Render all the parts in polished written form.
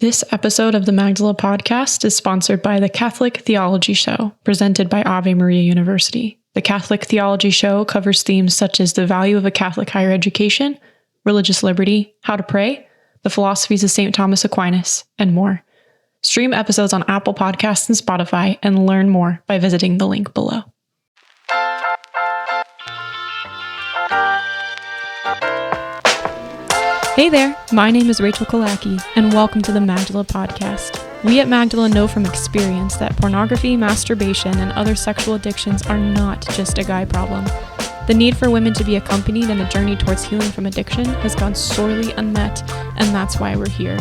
This episode of the Magdala podcast is sponsored by the Catholic Theology Show, presented by Ave Maria University. The Catholic Theology Show covers themes such as the value of a Catholic higher education, religious liberty, how to pray, the philosophies of St. Thomas Aquinas, and more. Stream episodes on Apple Podcasts and Spotify and learn more by visiting the link below. Hey there, my name is Rachel Kalaki, and welcome to the Magdala podcast. We at Magdala know from experience that pornography, masturbation, and other sexual addictions are not just a guy problem. The need for women to be accompanied in the journey towards healing from addiction has gone sorely unmet, and that's why we're here.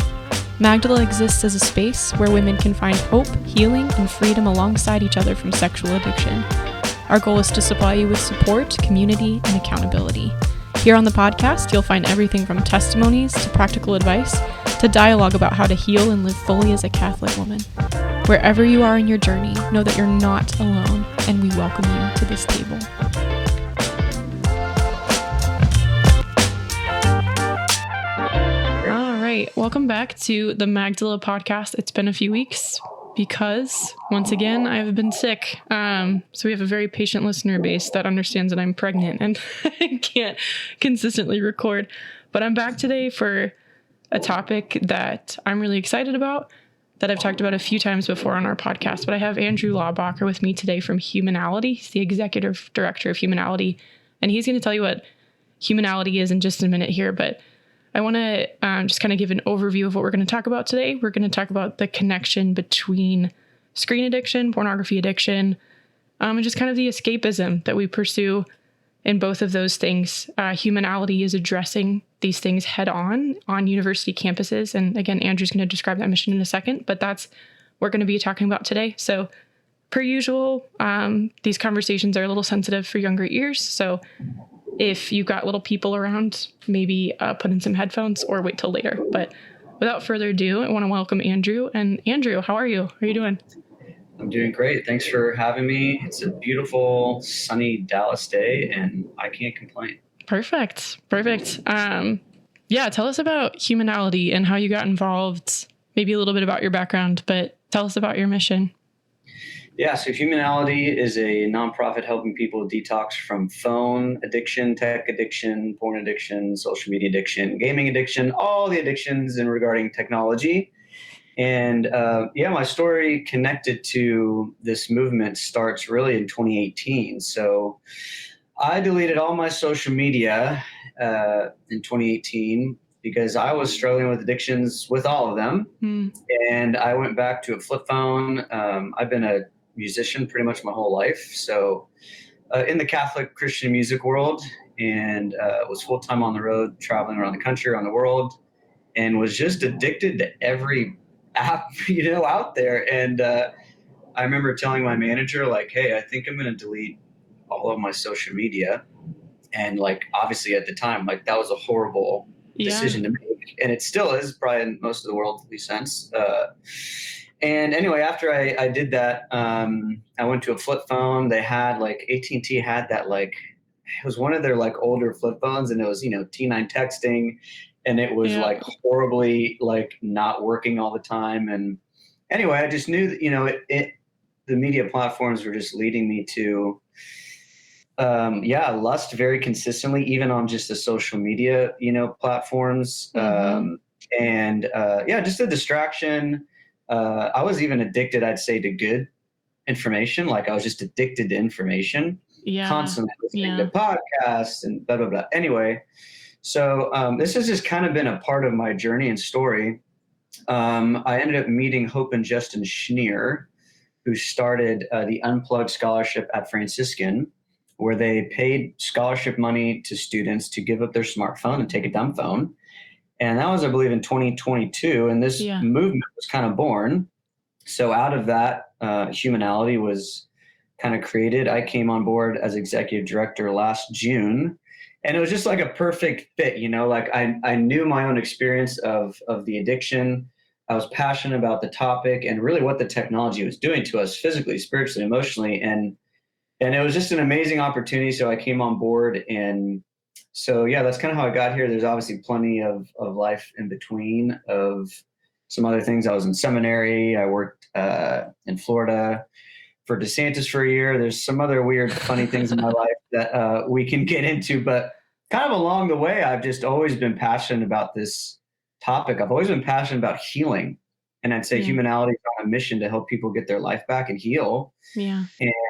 Magdala exists as a space where women can find hope, healing, and freedom alongside each other from sexual addiction. Our goal is to supply you with support, community, and accountability. Here on the podcast, you'll find everything from testimonies to practical advice to dialogue about how to heal and live fully as a Catholic woman. Wherever you are in your journey, know that you're not alone, and we welcome you to this table. All right, welcome back to the Magdala podcast. It's been a few weeks because, once again, I've been sick. So we have a very patient listener base that understands that I'm pregnant and I can't consistently record. But I'm back today for a topic that I'm really excited about, that I've talked about a few times before on our podcast. But I have Andrew Laubacher with me today from Humanality. He's the executive director of Humanality, and he's going to tell you what Humanality is in just a minute here. But I want to just kind of give an overview of what we're going to talk about today. We're going to talk about the connection between screen addiction, pornography addiction, and just kind of the escapism that we pursue in both of those things. Humanality is addressing these things head on university campuses. And again, Andrew's going to describe that mission in a second, but that's what we're going to be talking about today. So per usual, these conversations are a little sensitive for younger ears. So if you've got little people around, maybe put in some headphones or wait till later. But without further ado, I want to welcome Andrew. And Andrew, how are you? How are you doing? I'm doing great. Thanks for having me. It's a beautiful, sunny Dallas day, and I can't complain. Perfect. Yeah, tell us about Humanality and how you got involved. Maybe a little bit about your background, but tell us about your mission. Yeah, so Humanality is a nonprofit helping people detox from phone addiction, tech addiction, porn addiction, social media addiction, gaming addiction, all the addictions in regarding technology. And my story connected to this movement starts really in 2018. So I deleted all my social media in 2018 because I was struggling with addictions with all of them. And I went back to a flip phone. I've been a musician pretty much my whole life. So in the Catholic Christian music world, and was full-time on the road, traveling around the country, around the world, and was just addicted to every app, out there. And I remember telling my manager, like, hey, I think I'm going to delete all of my social media. And like, obviously at the time, like that was a horrible decision to make. And it still is, probably in most of the worldly sense. And anyway, after I did that, I went to a flip phone. They had like AT&T had that, like, it was one of their like older flip phones, and it was, T9 texting, and it was like horribly like not working all the time. And anyway, I just knew that, the media platforms were just leading me to, lust very consistently, even on just the social media, platforms. Just a distraction. I was even addicted, I'd say, to good information. Like I was just addicted to information, constantly listening to podcasts and blah, blah, blah. Anyway, so this has just kind of been a part of my journey and story. I ended up meeting Hope and Justin Schneer, who started the Unplugged Scholarship at Franciscan, where they paid scholarship money to students to give up their smartphone and take a dumb phone. And that was, I believe, in 2022. And this movement was kind of born. So out of that, Humanality was kind of created. I came on board as executive director last June. And it was just like a perfect fit, like I knew my own experience of the addiction. I was passionate about the topic and really what the technology was doing to us physically, spiritually, emotionally. And it was just an amazing opportunity. So I came on board, and so, that's kind of how I got here. There's obviously plenty of life in between of some other things. I was in seminary. I worked in Florida for DeSantis for a year. There's some other weird, funny things in my life that we can get into, but kind of along the way, I've just always been passionate about this topic. I've always been passionate about healing. And I'd say humanity is on a mission to help people get their life back and heal. Yeah.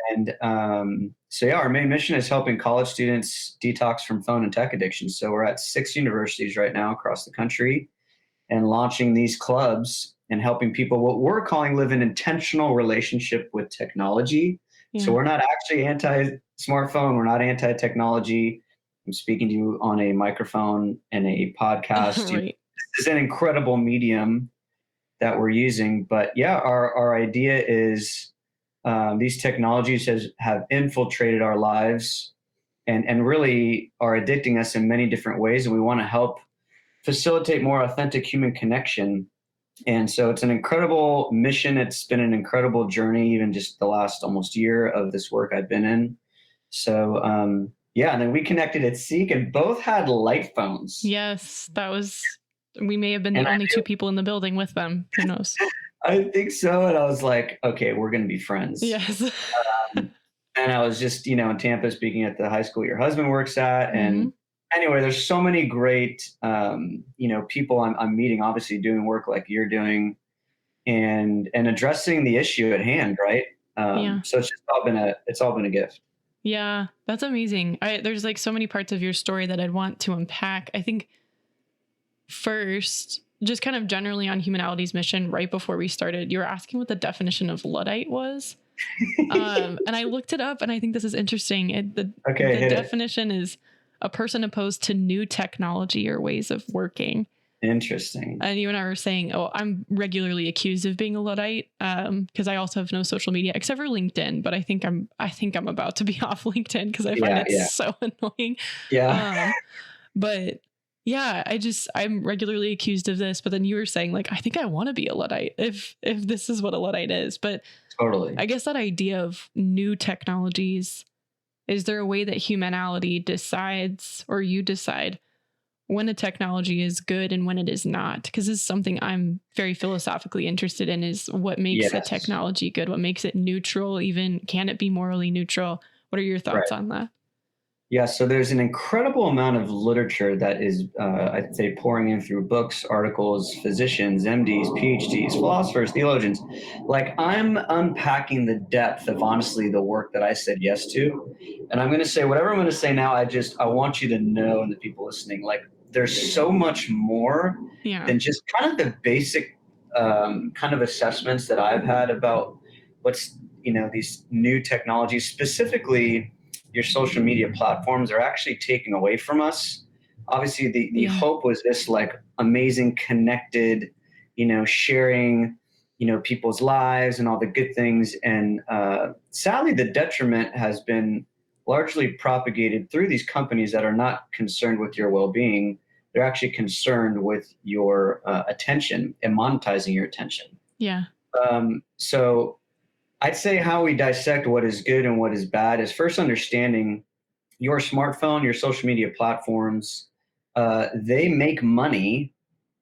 And so, our main mission is helping college students detox from phone and tech addiction. So we're at 6 universities right now across the country and launching these clubs and helping people what we're calling live an intentional relationship with technology. Yeah. So we're not actually anti-smartphone. We're not anti-technology. I'm speaking to you on a microphone and a podcast. Right. This is an incredible medium that we're using. But yeah, our idea is these technologies have infiltrated our lives and really are addicting us in many different ways. And we want to help facilitate more authentic human connection. And so it's an incredible mission. It's been an incredible journey, even just the last almost year of this work I've been in. So, and then we connected at Seek and both had light phones. Yes, we may have been the only 2 people in the building with them. Who knows? I think so. And I was like, okay, we're going to be friends. Yes. And I was just, in Tampa speaking at the high school your husband works at. And anyway, there's so many great, people I'm meeting, obviously doing work like you're doing and addressing the issue at hand. Right. So it's all been a gift. Yeah, that's amazing. There's like so many parts of your story that I'd want to unpack. I think first, just kind of generally on Humanity's mission, right before we started, you were asking what the definition of Luddite was. And I looked it up and I think this is interesting. The definition is a person opposed to new technology or ways of working. Interesting. And you and I were saying, I'm regularly accused of being a Luddite because I also have no social media except for LinkedIn. But I think I'm about to be off LinkedIn because I find it so annoying. Yeah. But yeah, I'm regularly accused of this. But then you were saying like, I think I want to be a Luddite if this is what a Luddite is. But totally, I guess that idea of new technologies, is there a way that humanity decides or you decide when a technology is good and when it is not? Because this is something I'm very philosophically interested in, is what makes a technology good? What makes it neutral? Even can it be morally neutral? What are your thoughts on that? Yeah, so there's an incredible amount of literature that is, I'd say, pouring in through books, articles, physicians, MDs, PhDs, philosophers, theologians. Like, I'm unpacking the depth of, honestly, the work that I said yes to. And I'm going to say whatever I'm going to say now, I want you to know, and the people listening, like, there's so much more than just kind of the basic kind of assessments that I've had about what's, these new technologies, specifically your social media platforms, are actually taking away from us. Obviously, the hope was this like amazing connected, sharing, people's lives and all the good things. And sadly, the detriment has been largely propagated through these companies that are not concerned with your well-being. They're actually concerned with your attention and monetizing your attention. Yeah. So I'd say how we dissect what is good and what is bad is first understanding your smartphone, your social media platforms. They make money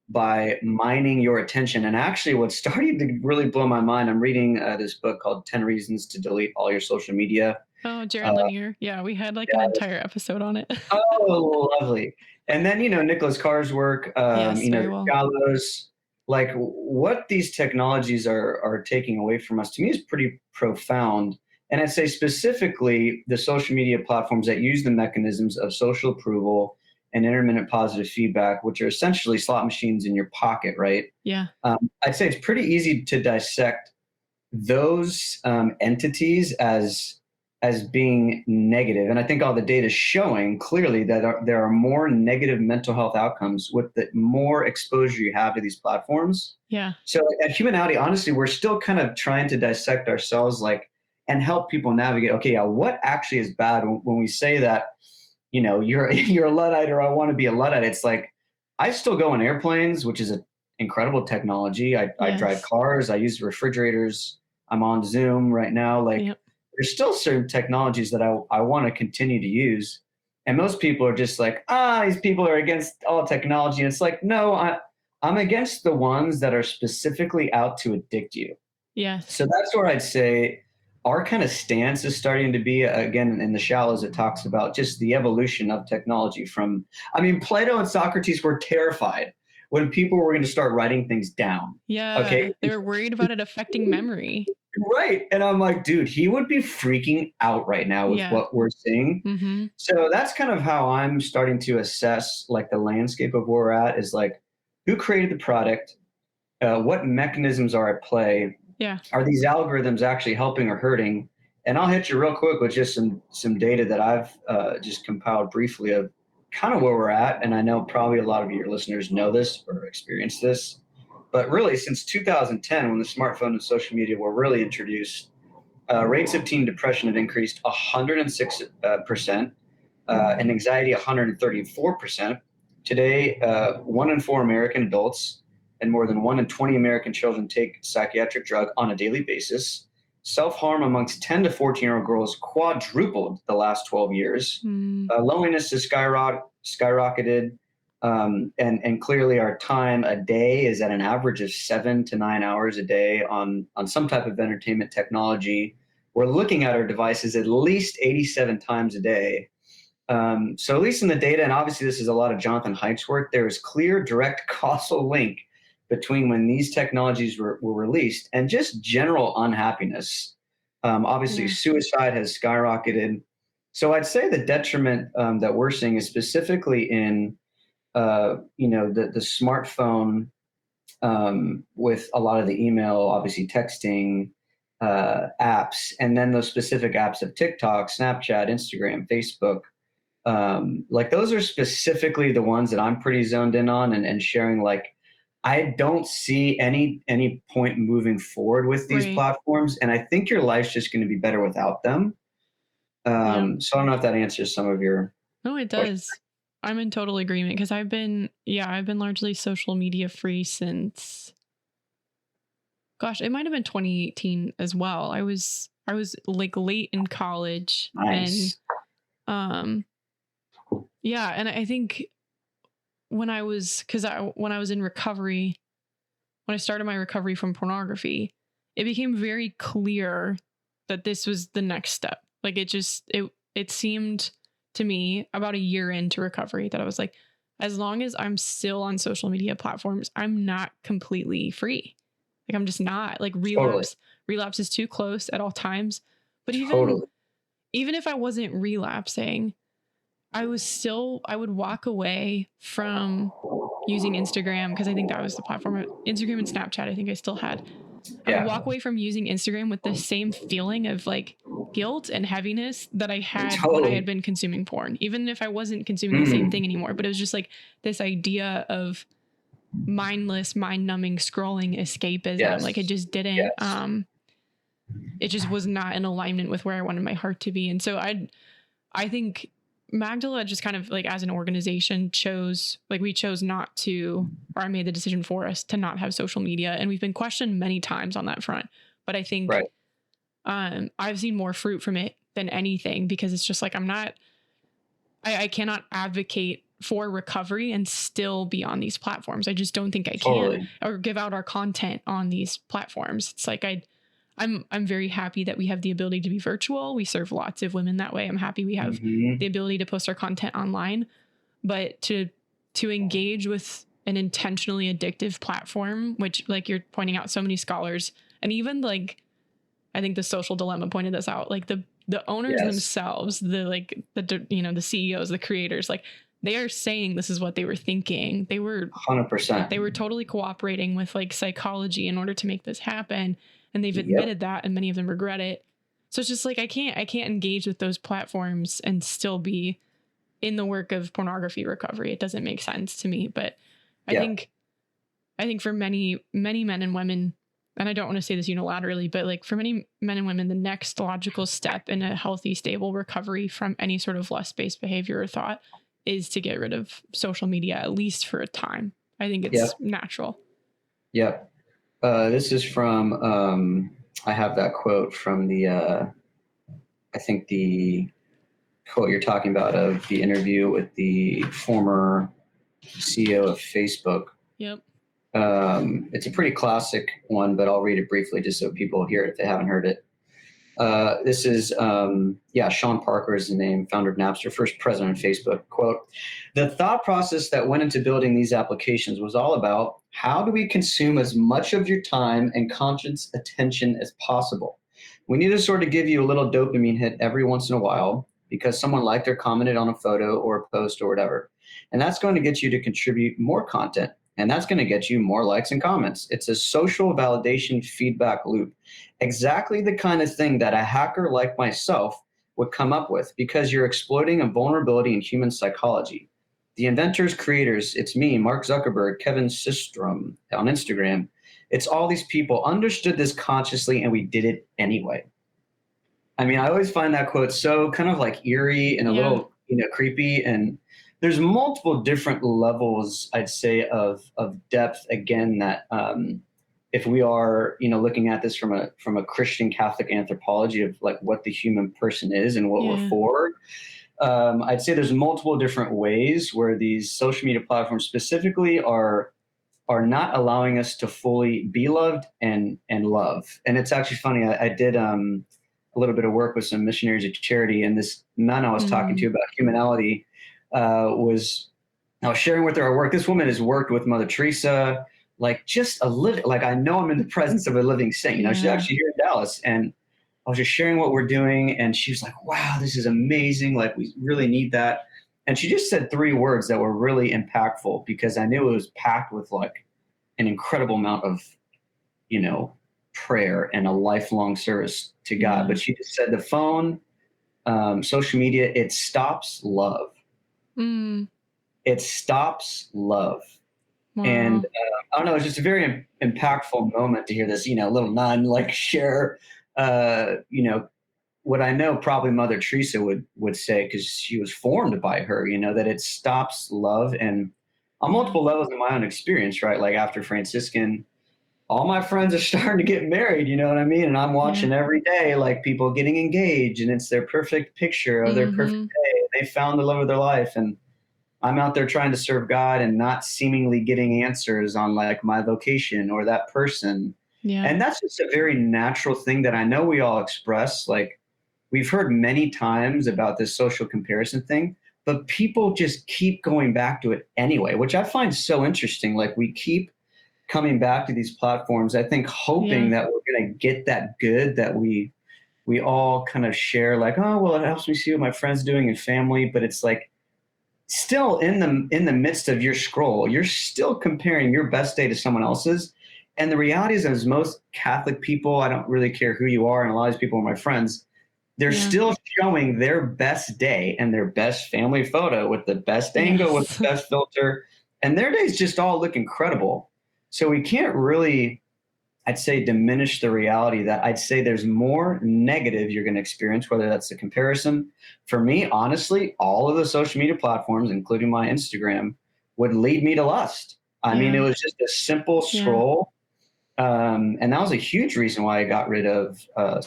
by mining your attention. And actually what's starting to really blow my mind, I'm reading this book called 10 Reasons to Delete All Your Social Media. Oh, Jared Lanier. Yeah, we had like an entire episode on it. Oh, lovely. And then, Nicholas Carr's work, Gallows, like what these technologies are taking away from us, to me, is pretty profound. And I'd say specifically the social media platforms that use the mechanisms of social approval and intermittent positive feedback, which are essentially slot machines in your pocket, right? Yeah. I'd say it's pretty easy to dissect those entities as being negative. And I think all the data is showing clearly that there are more negative mental health outcomes with the more exposure you have to these platforms. Yeah. So at Humanity, honestly, we're still kind of trying to dissect ourselves and help people navigate, okay, what actually is bad when we say that, you're a Luddite or I want to be a Luddite. It's like, I still go on airplanes, which is an incredible technology. I drive cars. I use refrigerators. I'm on Zoom right now. There's still certain technologies that I want to continue to use. And most people are just like, these people are against all technology. And it's like, no, I'm against the ones that are specifically out to addict you. Yes. So that's where I'd say our kind of stance is starting to be, again, in the Shallows, it talks about just the evolution of technology from, I mean, Plato and Socrates were terrified when people were going to start writing things down. Yeah. Okay. They were worried about it affecting memory. Right. And I'm like, dude, he would be freaking out right now with Yeah. what we're seeing. Mm-hmm. So that's kind of how I'm starting to assess like the landscape of where we're at is like, who created the product? What mechanisms are at play? Yeah. Are these algorithms actually helping or hurting? And I'll hit you real quick with just some data that I've just compiled briefly of kind of where we're at. And I know probably a lot of your listeners know this or experienced this, but really since 2010, when the smartphone and social media were really introduced, rates of teen depression have increased 106%, and anxiety 134%. Today, 1 in 4 American adults and more than 1 in 20 American children take psychiatric drug on a daily basis. Self-harm amongst 10 to 14-year-old girls quadrupled the last 12 years. Loneliness has skyrocketed, and clearly our time a day is at an average of 7 to 9 hours a day on some type of entertainment technology. We're looking at our devices at least 87 times a day. So at least in the data, and obviously this is a lot of Jonathan Haidt's work, there is clear direct causal link between when these technologies were released and just general unhappiness. Obviously, suicide has skyrocketed. So I'd say the detriment that we're seeing is specifically in the smartphone, with a lot of the email, obviously texting apps, and then those specific apps of TikTok, Snapchat, Instagram, Facebook. Like those are specifically the ones that I'm pretty zoned in on and sharing. Like, I don't see any point moving forward with these platforms, and I think your life's just going to be better without them. So I don't know if that answers some of your. No, it does. I'm in total agreement because I've been largely social media free since, gosh, it might have been 2018 as well. I was like late in college. Nice. And and I think when I was in recovery, when I started my recovery from pornography, it became very clear that this was the next step. Like it seemed to me about a year into recovery that I was like, as long as I'm still on social media platforms, I'm not completely free. Like I'm just not. Like relapse is too close at all times. But even if I wasn't relapsing, I would walk away from using Instagram because I think that was the platform. Instagram and Snapchat, I think I still had. I would walk away from using Instagram with the same feeling of like guilt and heaviness that I had when I had been consuming porn, even if I wasn't consuming the same thing anymore. But it was just like this idea of mindless, mind-numbing scrolling escapism. Yes. Like it just didn't. Yes. It just was not in alignment with where I wanted my heart to be. And so I think Magdala just kind of like as an organization we chose not to, or I made the decision for us to not have social media. And we've been questioned many times on that front. But I think I've seen more fruit from it than anything because it's just like I cannot advocate for recovery and still be on these platforms. I just don't think I can or give out our content on these platforms. It's like I'm very happy that we have the ability to be virtual. We serve lots of women that way. I'm happy we have the ability to post our content online, but to engage with an intentionally addictive platform, which like you're pointing out, so many scholars, and even like, I think the Social Dilemma pointed this out, like the owners themselves, the CEOs, the creators, like they are saying this is what they were thinking. They were 100%. They were totally cooperating with like psychology in order to make this happen. And they've admitted that, and many of them regret it. So it's just like I can't engage with those platforms and still be in the work of pornography recovery. It doesn't make sense to me. But I think for many men and women, and I don't want to say this unilaterally, but like for many men and women, the next logical step in a healthy, stable recovery from any sort of lust-based behavior or thought is to get rid of social media, at least for a time. I think it's natural. Yep. This is from, I have that quote from I think the quote you're talking about of the interview with the former CEO of Facebook. Yep. It's a pretty classic one, but I'll read it briefly just so people hear it if they haven't heard it. This is, Sean Parker is the name, founder of Napster, first president of Facebook. Quote, "The thought process that went into building these applications was all about how do we consume as much of your time and conscious attention as possible. We need to sort of give you a little dopamine hit every once in a while because someone liked or commented on a photo or a post or whatever. And that's going to get you to contribute more content. And that's going to get you more likes and comments. It's a social validation feedback loop. Exactly the kind of thing that a hacker like myself would come up with because you're exploiting a vulnerability in human psychology. The inventors, creators, it's me, Mark Zuckerberg, Kevin Systrom on Instagram. It's all these people understood this consciously and we did it anyway." I mean, I always find that quote so kind of like eerie and a little, creepy. And there's multiple different levels, I'd say, of depth. Again, that if we are, looking at this from a Christian Catholic anthropology of like what the human person is and what we're for, I'd say there's multiple different ways where these social media platforms specifically are not allowing us to fully be loved and love. And it's actually funny. I did a little bit of work with some missionaries at charity, and this nun I was talking to about humanality I was sharing with her our work. This woman has worked with Mother Teresa, like just a little, like I know I'm in the presence of a living saint. She's actually here in Dallas, and I was just sharing what we're doing, and she was like, "Wow, this is amazing! Like we really need that." And she just said 3 words that were really impactful because I knew it was packed with like an incredible amount of, prayer and a lifelong service to God. But she just said the phone, social media, it stops love. It stops love. Wow. And I don't know, it's just a very impactful moment to hear this, little nun like share, what I know probably Mother Teresa would say, because she was formed by her, that it stops love. And on multiple levels in my own experience, right? Like after Franciscan, all my friends are starting to get married, you know what I mean? And I'm watching every day, like people getting engaged, and it's their perfect picture of their perfect day. They found the love of their life. And I'm out there trying to serve God and not seemingly getting answers on like my vocation or that person. Yeah. And that's just a very natural thing that I know we all express. Like we've heard many times about this social comparison thing, but people just keep going back to it anyway, which I find so interesting. Like we keep coming back to these platforms, I think hoping that we're going to get that good that we all kind of share, like, oh, well, it helps me see what my friend's doing and family. But it's like still in the midst of your scroll, you're still comparing your best day to someone else's. And the reality is, as most Catholic people, I don't really care who you are, and a lot of these people are my friends, they're still showing their best day and their best family photo with the best angle, with the best filter. And their days just all look incredible. So we can't really, I'd say, diminish the reality that I'd say there's more negative you're going to experience, whether that's the comparison. For me, honestly, all of the social media platforms, including my Instagram, would lead me to lust. I mean, it was just a simple scroll. And that was a huge reason why I got rid of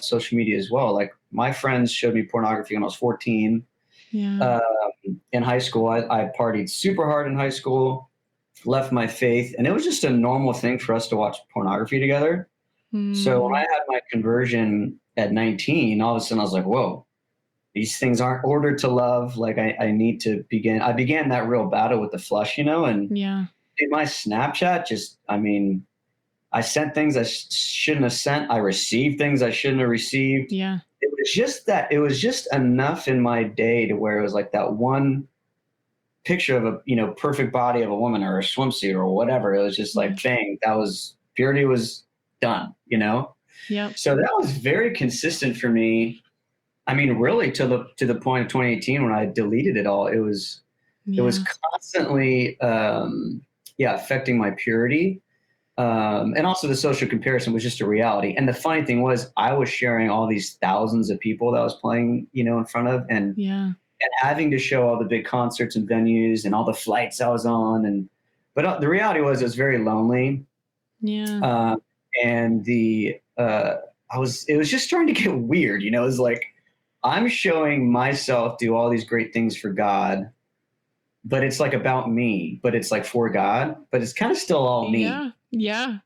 social media as well. Like my friends showed me pornography when I was 14. In high school, I partied super hard in high school, left my faith, and it was just a normal thing for us to watch pornography together. So when I had my conversion at 19, all of a sudden I was like, whoa, these things aren't ordered to love. Like I need to I began that real battle with the flesh, and dude, my Snapchat just, I mean, I sent things I shouldn't have sent. I received things I shouldn't have received. Yeah. It was just enough in my day to where it was like that one picture of a, perfect body of a woman or a swimsuit or whatever. It was just like, bang, purity was done, Yeah. So that was very consistent for me. I mean, really to the point of 2018 when I deleted it all, it was constantly, affecting my purity. And also the social comparison was just a reality. And the funny thing was I was sharing all these thousands of people that I was playing, in front of, and having to show all the big concerts and venues and all the flights I was on. But the reality was it was very lonely. Yeah. And it was just starting to get weird. It was like, I'm showing myself do all these great things for God, but it's like about me, but it's like for God, but it's kind of still all me. Yeah. I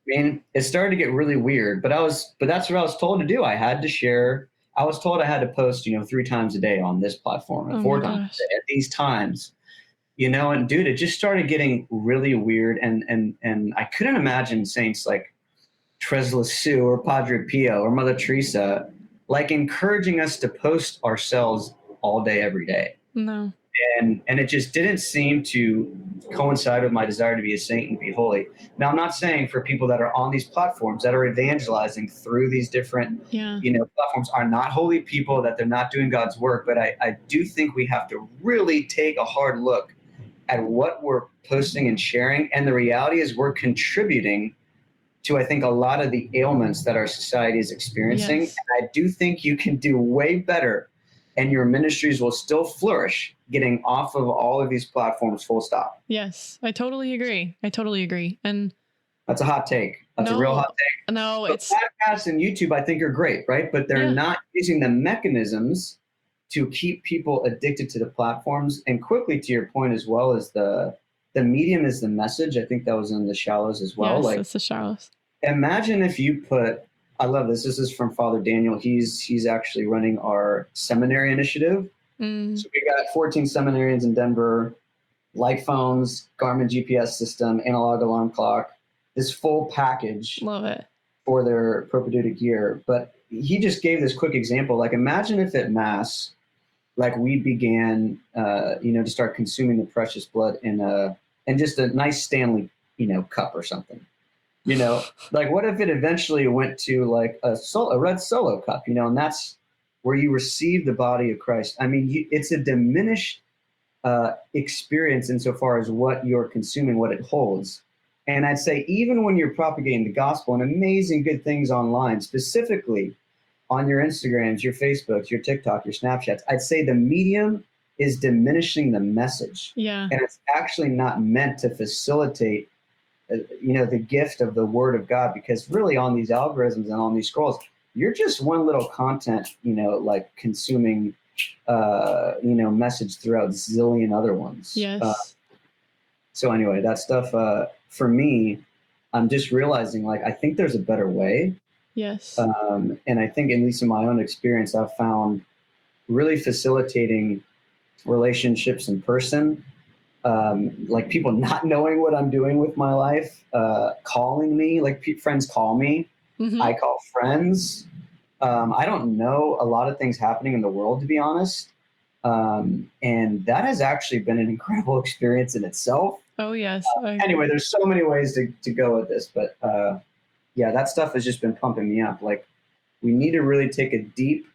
mean, it started to get really weird, but that's what I was told to do. I had to share. I was told I had to post, 3 times a day on this platform and Oh my 4 times a gosh. day at these times. And dude, it just started getting really weird, and I couldn't imagine saints like Tres Sue or Padre Pio or Mother Teresa like encouraging us to post ourselves all day, every day. No. And it just didn't seem to coincide with my desire to be a saint and be holy. Now, I'm not saying for people that are on these platforms that are evangelizing through these different Yeah. platforms are not holy people, that they're not doing God's work, but I do think we have to really take a hard look at what we're posting and sharing. And the reality is we're contributing to, I think, a lot of the ailments that our society is experiencing. Yes. And I do think you can do way better and your ministries will still flourish getting off of all of these platforms, full stop. Yes. I totally agree. And That's a hot take. That's a real hot take. No, But it's podcasts and YouTube, I think, are great, right? But they're not using the mechanisms to keep people addicted to the platforms. And quickly, to your point as well, is the medium is the message. I think that was in the Shallows as well. Yes, it's the Shallows. Imagine if you put, I love this. This is from Father Daniel. He's actually running our seminary initiative. So we got 14 seminarians in Denver, light phones, Garmin GPS system, analog alarm clock, this full package. Love it. For their propedeutic year. But he just gave this quick example. Like, imagine if at Mass, like we began, to start consuming the precious blood in just a nice Stanley, cup or something. Like what if it eventually went to like a red solo cup, and that's where you receive the body of Christ. I mean, it's a diminished experience insofar as what you're consuming, what it holds. And I'd say even when you're propagating the gospel and amazing good things online, specifically on your Instagrams, your Facebooks, your TikTok, your Snapchats, I'd say the medium is diminishing the message. Yeah. And it's actually not meant to facilitate the gift of the word of God, because really on these algorithms and on these scrolls, you're just one little content, like consuming, message throughout zillion other ones. Yes. So anyway, that stuff, for me, I'm just realizing, like, I think there's a better way. Yes. And I think, at least in my own experience, I've found really facilitating relationships in person, like people not knowing what I'm doing with my life, calling me, like friends call me. Mm-hmm. I call friends. I don't know a lot of things happening in the world, to be honest. And that has actually been an incredible experience in itself. Oh, yes. Anyway, there's so many ways to go with this, but that stuff has just been pumping me up. Like, we need to really take a deep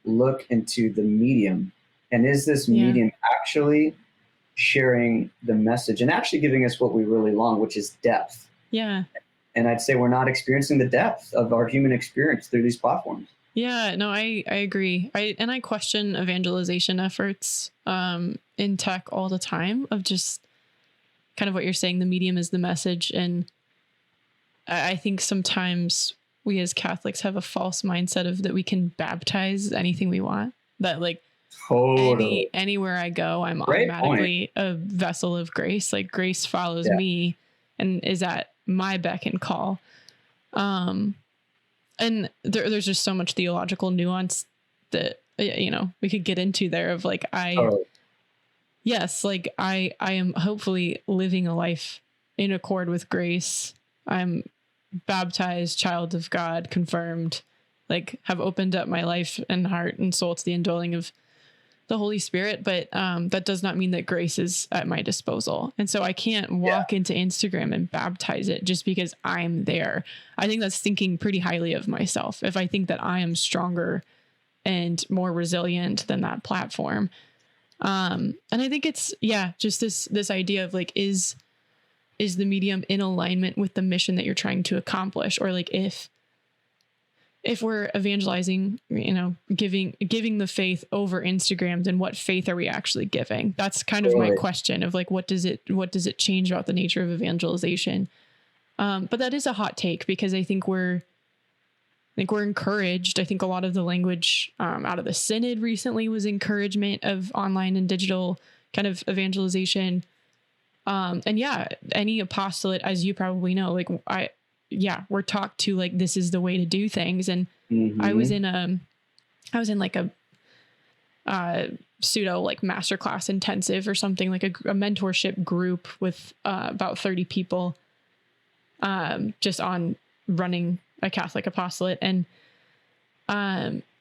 look into the medium. And is this medium actually sharing the message and actually giving us what we really long, which is depth? Yeah. And I'd say we're not experiencing the depth of our human experience through these platforms. Yeah, no, I agree. I question evangelization efforts in tech all the time, of just kind of what you're saying, the medium is the message. And I think sometimes we as Catholics have a false mindset of that we can baptize anything we want, that like anywhere I go, I'm automatically a vessel of grace. Like grace follows me and is at my beck and call. And there's just so much theological nuance that, we could get into there of like, yes, like I am hopefully living a life in accord with grace. I'm baptized, child of God, confirmed, like have opened up my life and heart and soul to the indwelling of the Holy Spirit. But that does not mean that grace is at my disposal. And so I can't walk into Instagram and baptize it just because I'm there. I think that's thinking pretty highly of myself. If I think that I am stronger and more resilient than that platform. And I think it's, just this idea of like, is the medium in alignment with the mission that you're trying to accomplish? Or like, if we're evangelizing, giving the faith over Instagram, then what faith are we actually giving? That's kind of my question of like, what does it change about the nature of evangelization? But that is a hot take, because I think we're encouraged. I think a lot of the language out of the synod recently was encouragement of online and digital kind of evangelization. And yeah, any apostolate, as you probably know, like we're taught to like, this is the way to do things. And I was in like a pseudo like masterclass intensive or something, like a mentorship group with about 30 people, just on running a Catholic apostolate. And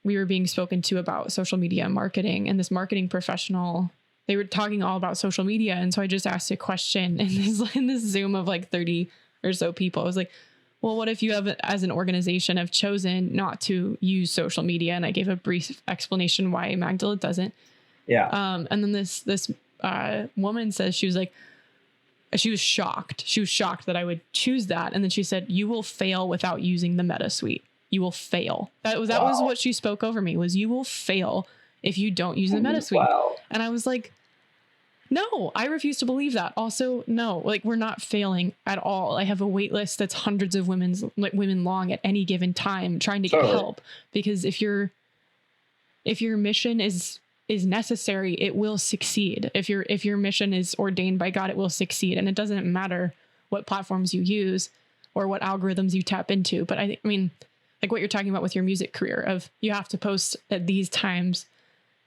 we were being spoken to about social media marketing, and this marketing professional, they were talking all about social media. And so I just asked a question in this Zoom of like 30 or so people. I was like, well, what if you have, as an organization, have chosen not to use social media? And I gave a brief explanation why Magdala doesn't. Yeah. And then this woman says, she was like, she was shocked. She was shocked that I would choose that. And then she said, you will fail without using the Meta Suite. You will fail. That was what she spoke over me, was you will fail if you don't use the Meta Suite. Wow. And I was like, no, I refuse to believe that. Also, no, like, we're not failing at all. I have a wait list that's hundreds of women long at any given time trying to get help, because if your mission is necessary, it will succeed. If your mission is ordained by God, it will succeed. And it doesn't matter what platforms you use or what algorithms you tap into. But I mean, like what you're talking about with your music career, of you have to post at these times,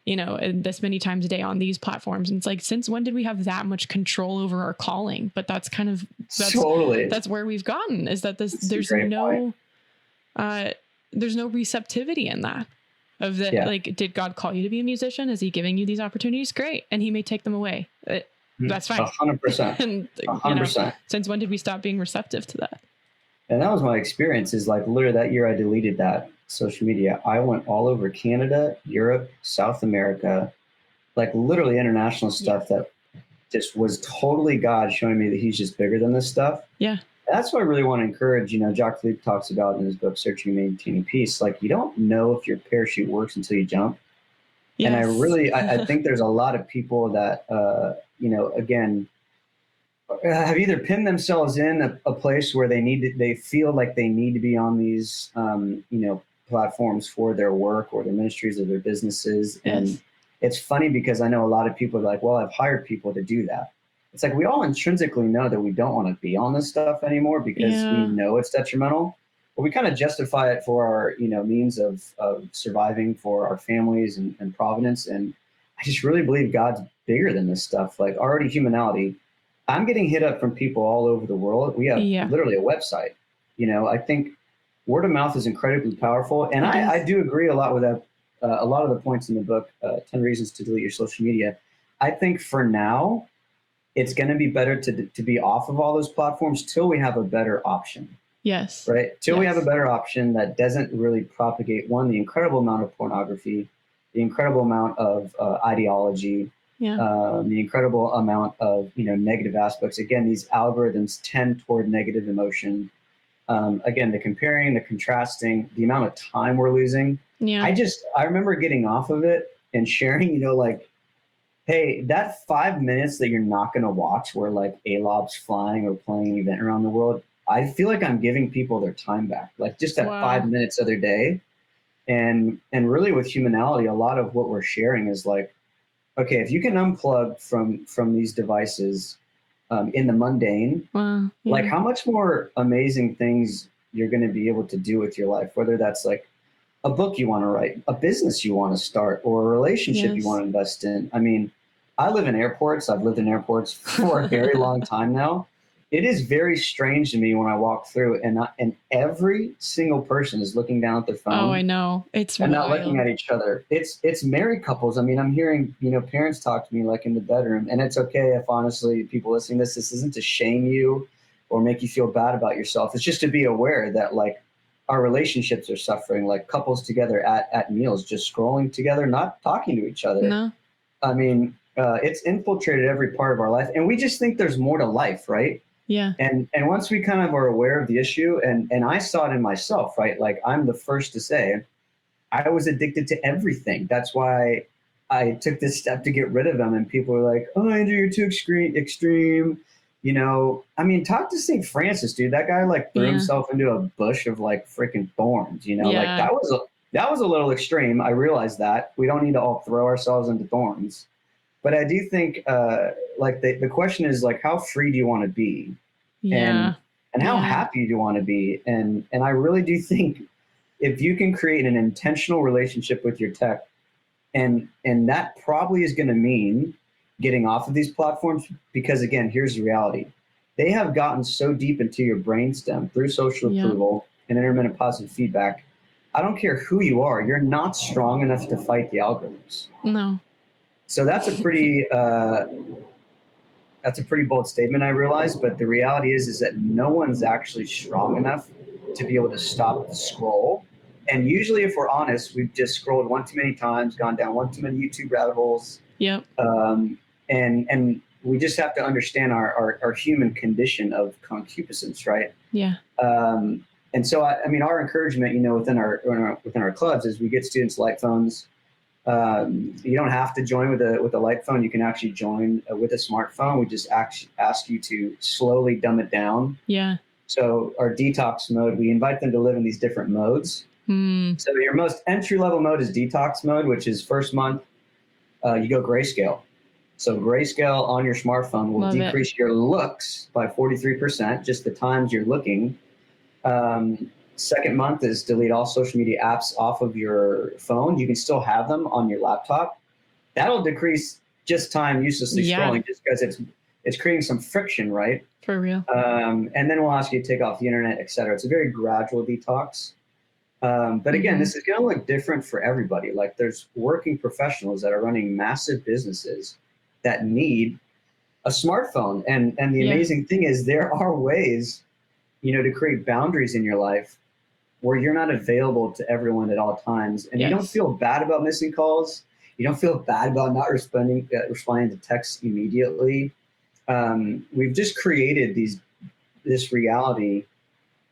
and this many times a day on these platforms. And it's like, since when did we have that much control over our calling? But that's that's where we've gotten, is that there's no receptivity in that. Of that, like, did God call you to be a musician? Is he giving you these opportunities? Great. And he may take them away. That's fine. 100%. And 100%. Since when did we stop being receptive to that? And that was my experience, is like literally that year I deleted that social media. I went all over Canada, Europe, South America, like literally international stuff that just was totally God showing me that he's just bigger than this stuff. Yeah. That's what I really want to encourage. Jacques Philippe talks about in his book, Searching and Maintaining Peace. Like, you don't know if your parachute works until you jump. Yes. And I think there's a lot of people that, again, have either pinned themselves in a place where they feel like they need to be on these, platforms for their work or their ministries or their businesses. Yes. And it's funny because I know a lot of people are like, well, I've hired people to do that. It's like, we all intrinsically know that we don't want to be on this stuff anymore because we know it's detrimental, but we kind of justify it for our, means of surviving for our families and providence. And I just really believe God's bigger than this stuff. Like, already humanity, I'm getting hit up from people all over the world. We have literally a website. I think word of mouth is incredibly powerful. And I do agree a lot with that. A lot of the points in the book, 10 Reasons to Delete Your Social Media. I think for now, it's going to be better to be off of all those platforms till we have a better option. Yes. Right? Till we have a better option that doesn't really propagate, one, the incredible amount of pornography, the incredible amount of ideology, the incredible amount of, negative aspects. Again, these algorithms tend toward negative emotion. Again, the comparing, the contrasting, the amount of time we're losing. Yeah. I remember getting off of it and sharing, hey, that 5 minutes that you're not going to watch where like A-Lob's flying or playing an event around the world, I feel like I'm giving people their time back, like just that 5 minutes of their day. And really with humanality, a lot of what we're sharing is like, okay, if you can unplug from these devices in the mundane, like how much more amazing things you're going to be able to do with your life, whether that's like a book you want to write, a business you want to start, or a relationship you want to invest in. I mean, I live in airports. I've lived in airports for a very long time now. It is very strange to me when I walk through and every single person is looking down at their phone. Oh, I know. It's and wild. Not looking at each other. It's married couples. I mean, I'm hearing, parents talk to me like in the bedroom, and it's okay if honestly people listening to this isn't to shame you or make you feel bad about yourself. It's just to be aware that like our relationships are suffering, like couples together at meals, just scrolling together, not talking to each other. No. I mean, it's infiltrated every part of our life, and we just think there's more to life, right? Yeah. And once we kind of are aware of the issue, and I saw it in myself, right? Like, I'm the first to say I was addicted to everything. That's why I took this step to get rid of them. And people are like, oh, Andrew, you're too extreme. I mean, talk to St. Francis, dude. That guy like threw himself into a bush of like freaking thorns, like that was a little extreme. I realized that we don't need to all throw ourselves into thorns. But I do think, like the question is like, how free do you want to be, Yeah. and how happy do you want to be, and I really do think if you can create an intentional relationship with your tech, and that probably is going to mean getting off of these platforms, because again, here's the reality: they have gotten so deep into your brainstem through social Yeah. approval and intermittent positive feedback. I don't care who you are, you're not strong enough to fight the algorithms. No. So that's a pretty bold statement, I realize, but the reality is that no one's actually strong enough to be able to stop the scroll. And usually, if we're honest, we've just scrolled one too many times, gone down one too many YouTube rabbit holes. Yep. And we just have to understand our human condition of concupiscence, right? Yeah. And so, I mean, our encouragement, within our clubs is we get students light phones. You don't have to join with a light phone. You can actually join with a smartphone. We just ask you to slowly dumb it down. Yeah. So our detox mode, we invite them to live in these different modes. So your most entry level mode is detox mode, which is first month, you go grayscale. So grayscale on your smartphone will decrease your looks by 43%, just the times you're looking. Second month is delete all social media apps off of your phone. You can still have them on your laptop. That'll decrease just time uselessly scrolling, just because it's creating some friction, right? For real. And then we'll ask you to take off the internet, et cetera. It's a very gradual detox. But again, this is going to look different for everybody. Like there's working professionals that are running massive businesses that need a smartphone. And the amazing thing is there are ways, to create boundaries in your life where you're not available to everyone at all times. And you don't feel bad about missing calls. You don't feel bad about not responding to texts immediately. We've just created this reality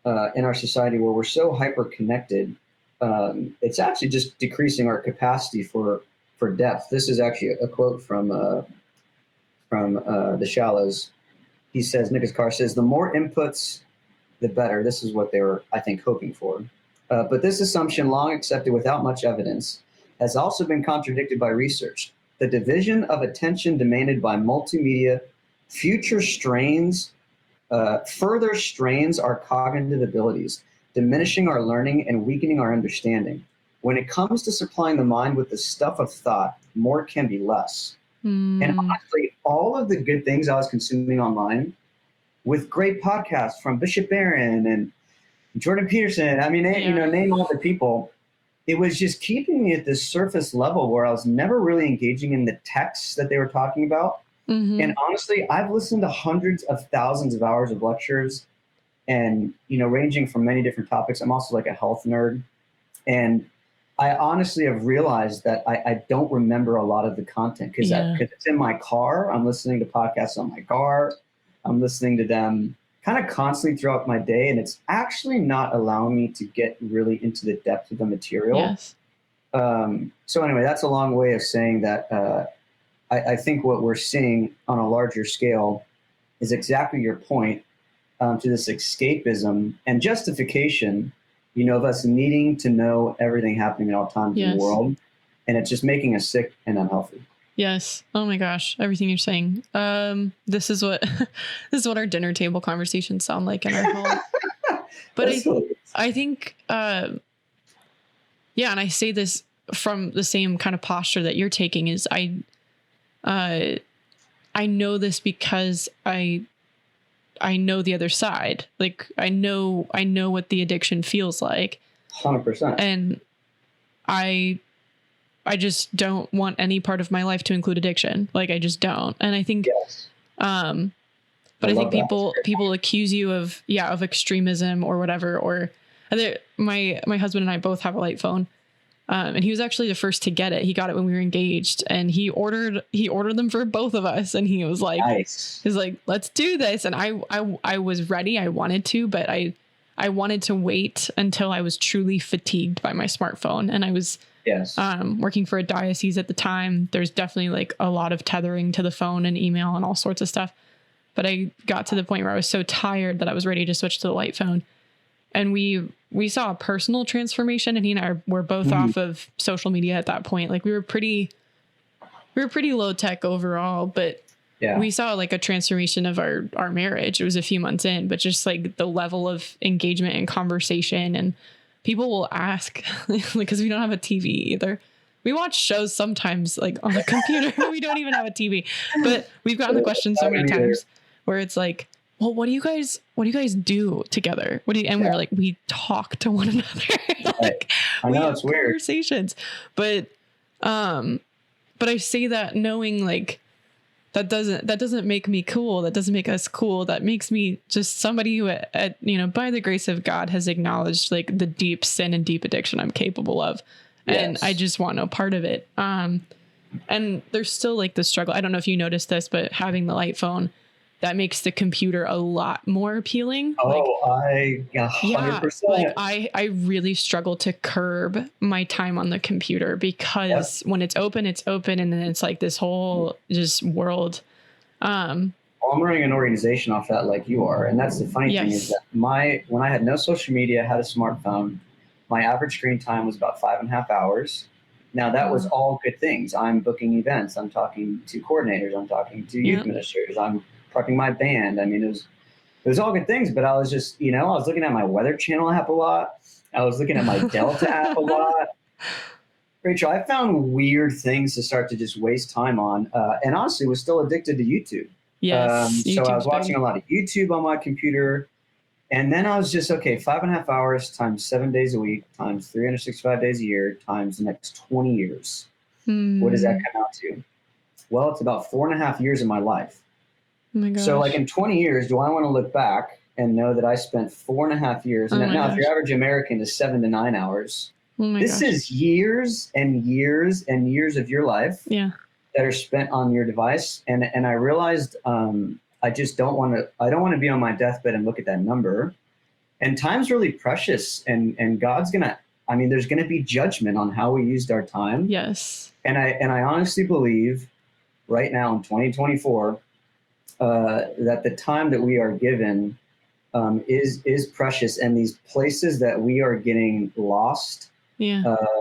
in our society where we're so hyper connected. It's actually just decreasing our capacity for depth. This is actually a quote from The Shallows. He says, Nicholas Carr says, the more inputs, the better. This is what they were, I think, hoping for. But this assumption, long accepted without much evidence, has also been contradicted by research. The division of attention demanded by multimedia further strains our cognitive abilities, diminishing our learning and weakening our understanding. When it comes to supplying the mind with the stuff of thought, more can be less. And honestly, all of the good things I was consuming online, with great podcasts from Bishop Barron and Jordan Peterson, I mean, name all the people, it was just keeping me at this surface level where I was never really engaging in the texts that they were talking about. And honestly, I've listened to hundreds of thousands of hours of lectures and, ranging from many different topics. I'm also like a health nerd. And I honestly have realized that I don't remember a lot of the content because it's in my car. I'm listening to podcasts on my car. I'm listening to them kind of constantly throughout my day. And it's actually not allowing me to get really into the depth of the material. Yes. So anyway, that's a long way of saying that I think what we're seeing on a larger scale is exactly your point, to this escapism and justification, of us needing to know everything happening at all times in the world. And it's just making us sick and unhealthy. Yes. Oh my gosh. Everything you're saying. This is what our dinner table conversations sound like in our home. But I think, and I say this from the same kind of posture that you're taking is I know this because I know the other side. Like I know what the addiction feels like. 100%. And I just don't want any part of my life to include addiction. Like I just don't. And I think, but I think people accuse you of extremism or whatever, or my husband and I both have a light phone. And he was actually the first to get it. He got it when we were engaged, and he ordered them for both of us. And he was like, nice. He's like, let's do this. And I was ready. I wanted to, but I wanted to wait until I was truly fatigued by my smartphone. And I was working for a diocese at the time. There's definitely like a lot of tethering to the phone and email and all sorts of stuff. But I got to the point where I was so tired that I was ready to switch to the light phone. And we saw a personal transformation, and he and I were both off of social media at that point. Like we were pretty we were pretty low tech overall, but Yeah. we saw like a transformation of our marriage. It was a few months in, but just like the level of engagement and conversation, and people will ask because we don't have a TV either. We watch shows sometimes like on the computer. We don't even have a TV, but we've gotten the question so many times where it's like, well, what do you guys do together? And we're like, we talk to one another. Like, I know, we have it's weird. conversations, but I say that knowing like that doesn't make me cool. That doesn't make us cool. That makes me just somebody who, by the grace of God, has acknowledged like the deep sin and deep addiction I'm capable of. And I just want no part of it. And there's still like the struggle. I don't know if you noticed this, but having the light phone, that makes the computer a lot more appealing. Oh, I 100%. Like I really struggle to curb my time on the computer because when it's open, and then it's like this whole just world. I'm running an organization off that like you are. And that's the funny thing is that when I had no social media, had a smartphone, my average screen time was about 5.5 hours. Now that was all good things. I'm booking events. I'm talking to coordinators. I'm talking to youth administrators. I'm prepping my band. I mean, it was all good things, but I was just, I was looking at my Weather Channel app a lot. I was looking at my Delta app a lot. Rachel, I found weird things to start to just waste time on, and honestly was still addicted to YouTube. Yes. So I was watching a lot of YouTube on my computer. And then I was just, 5.5 hours times 7 days a week times 365 days a year times the next 20 years. What does that come out to? Well, it's about 4.5 years of my life. Oh my gosh. So like in 20 years, do I want to look back and know that I spent 4.5 years? And now if your average American is 7 to 9 hours, this is years and years and years of your life that are spent on your device. And I realized, I just don't want to be on my deathbed and look at that number. And time's really precious, and God's there's going to be judgment on how we used our time. Yes. And I honestly believe right now in 2024 that the time that we are given is precious, and these places that we are getting lost,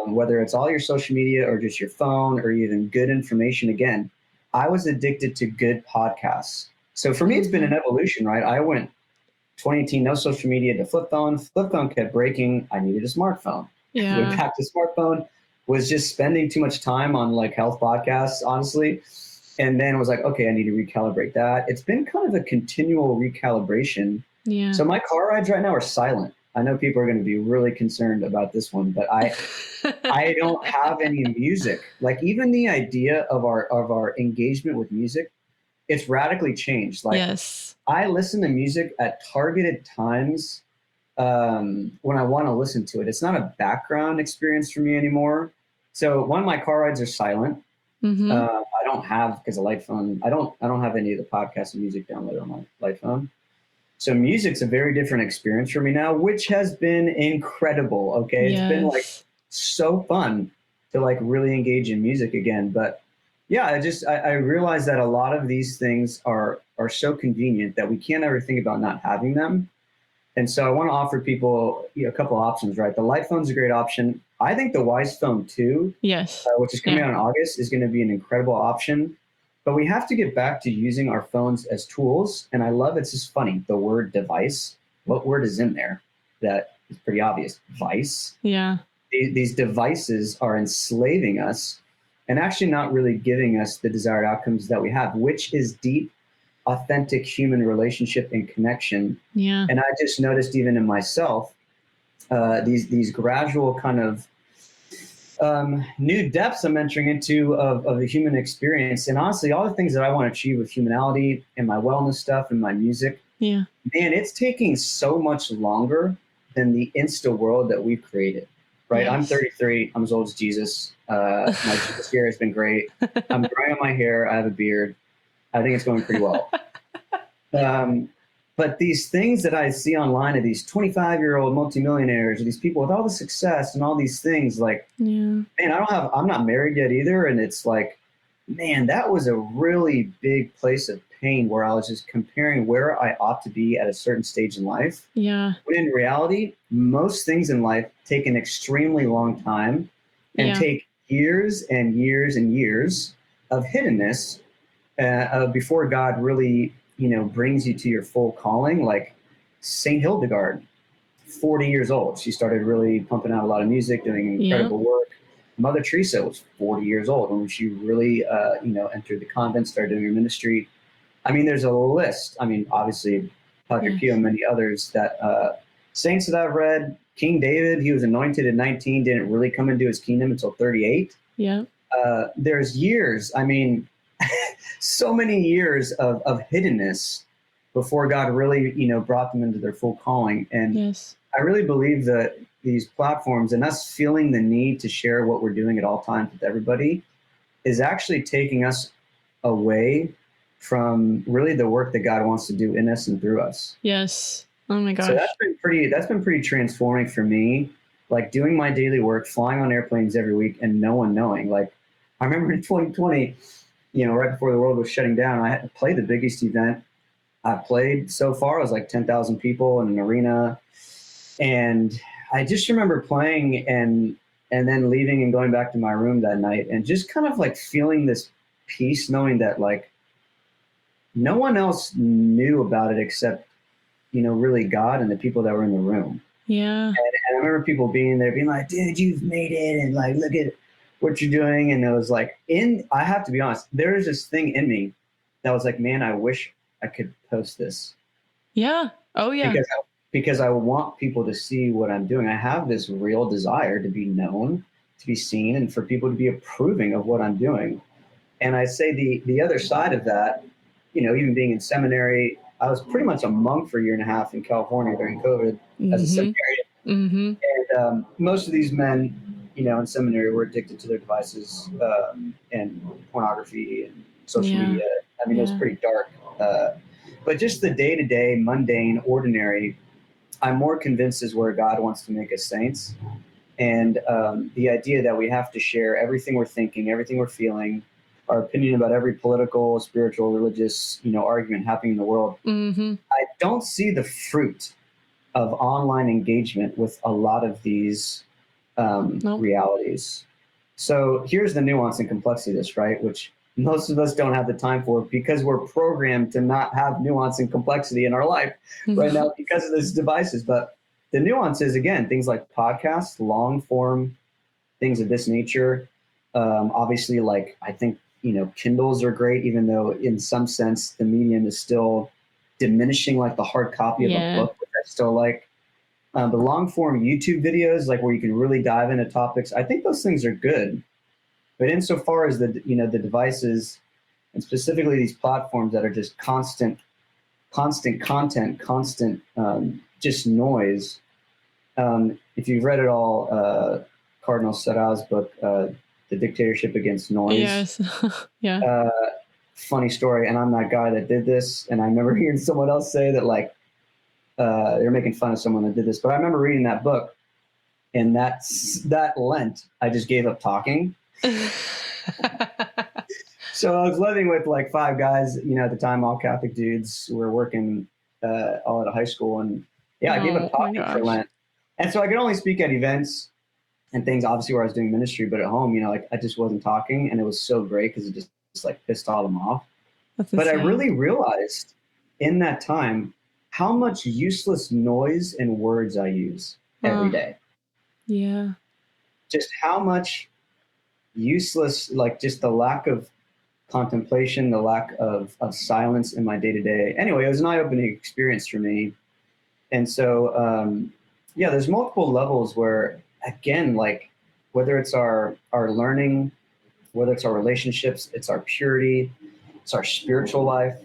whether it's all your social media or just your phone or even good information. Again, I was addicted to good podcasts. So for me, it's been an evolution, right? I went 2018, no social media, to flip phone. Flip phone kept breaking. I needed a smartphone. Yeah. Went back to smartphone, was just spending too much time on like health podcasts, honestly. And then was like, okay, I need to recalibrate that. It's been kind of a continual recalibration. Yeah. So my car rides right now are silent. I know people are going to be really concerned about this one, but I don't have any music. Like even the idea of our engagement with music, it's radically changed. Like I listen to music at targeted times when I want to listen to it. It's not a background experience for me anymore. So one of my car rides are silent. I don't have, because a light phone, I don't have any of the podcasts and music downloaded on my light phone. So music's a very different experience for me now, which has been incredible. Okay. It's been like so fun to like really engage in music again. But yeah, I realized that a lot of these things are so convenient that we can't ever think about not having them. And so I want to offer people a couple options, right? The light phone's a great option. I think the Wise Phone 2, which is coming out in August, is going to be an incredible option. But we have to get back to using our phones as tools. And I love, it's just funny, the word device. What word is in there? That is pretty obvious. Vice. Yeah. These devices are enslaving us and actually not really giving us the desired outcomes that we have, which is deep, authentic human relationship and connection. Yeah. And I just noticed even in myself, these gradual kind of new depths I'm entering into of the human experience. And honestly, all the things that I want to achieve with humanality and my wellness stuff and my music, man, it's taking so much longer than the Insta world that we've created, right? I'm 33. I'm as old as Jesus. My Jesus hair has been great. I'm growing out my hair. I have a beard. I think it's going pretty well. But these things that I see online of these 25-year-old multimillionaires, or these people with all the success and all these things, like, man, I'm not married yet either. And it's like, man, that was a really big place of pain where I was just comparing where I ought to be at a certain stage in life. Yeah. When in reality, most things in life take an extremely long time and take years and years and years of hiddenness before God really, brings you to your full calling. Like Saint Hildegard, 40 years old, she started really pumping out a lot of music, doing incredible work. Mother Teresa was 40 years old when she really, entered the convent, started doing her ministry. I mean, there's a list. I mean, obviously, Padre Pio and many others that saints that I've read. King David, he was anointed at 19, didn't really come into his kingdom until 38. Yeah. There's years, I mean, so many years of hiddenness before God really, brought them into their full calling. And I really believe that these platforms and us feeling the need to share what we're doing at all times with everybody is actually taking us away from really the work that God wants to do in us and through us. Yes. Oh my gosh. So that's been pretty transforming for me. Like doing my daily work, flying on airplanes every week and no one knowing. Like I remember in 2020, right before the world was shutting down, I had to play the biggest event I've played so far. It was like 10,000 people in an arena. And I just remember playing and then leaving and going back to my room that night and just kind of like feeling this peace, knowing that like no one else knew about it except, really God and the people that were in the room. Yeah. And I remember people being there being like, dude, you've made it. And like, look at what you're doing. And it was like, I have to be honest, there is this thing in me that was like, man, I wish I could post this. Yeah. Oh yeah. Because I want people to see what I'm doing. I have this real desire to be known, to be seen, and for people to be approving of what I'm doing. And I say the other side of that, even being in seminary, I was pretty much a monk for a year and a half in California during COVID as a seminarian. Mm-hmm. And most of these men, in seminary were addicted to their devices and pornography and social media. I mean, it was pretty dark. But just the day-to-day, mundane, ordinary, I'm more convinced is where God wants to make us saints. And the idea that we have to share everything we're thinking, everything we're feeling, our opinion about every political, spiritual, religious, argument happening in the world. Mm-hmm. I don't see the fruit of online engagement with a lot of these realities. So here's the nuance and complexity of this, right? Which most of us don't have the time for because we're programmed to not have nuance and complexity in our life right now because of these devices. But the nuance is, again, things like podcasts, long form, things of this nature. Obviously, like I think, Kindles are great, even though in some sense the medium is still diminishing like the hard copy of a book, which I still like. The long form YouTube videos, like where you can really dive into topics, I think those things are good. But insofar as the devices and specifically these platforms that are just constant content, constant just noise. If you've read it all, Cardinal Sarah's book, The Dictatorship Against Noise. Yes. Yeah. Funny story. And I'm that guy that did this. And I remember hearing someone else say that like they're making fun of someone that did this. But I remember reading that book, and that Lent, I just gave up talking. So I was living with like 5 guys, at the time, all Catholic dudes who were working all at a high school. And I gave up talking for Lent. And so I could only speak at events and things, obviously, where I was doing ministry. But at home, like I just wasn't talking. And it was so great because it just like pissed all them off. But I really realized in that time how much useless noise and words I use every day. Yeah. Just how much useless, like just the lack of contemplation, the lack of silence in my day-to-day. Anyway, it was an eye-opening experience for me. And so, there's multiple levels where, again, like whether it's our learning, whether it's our relationships, it's our purity, it's our spiritual life.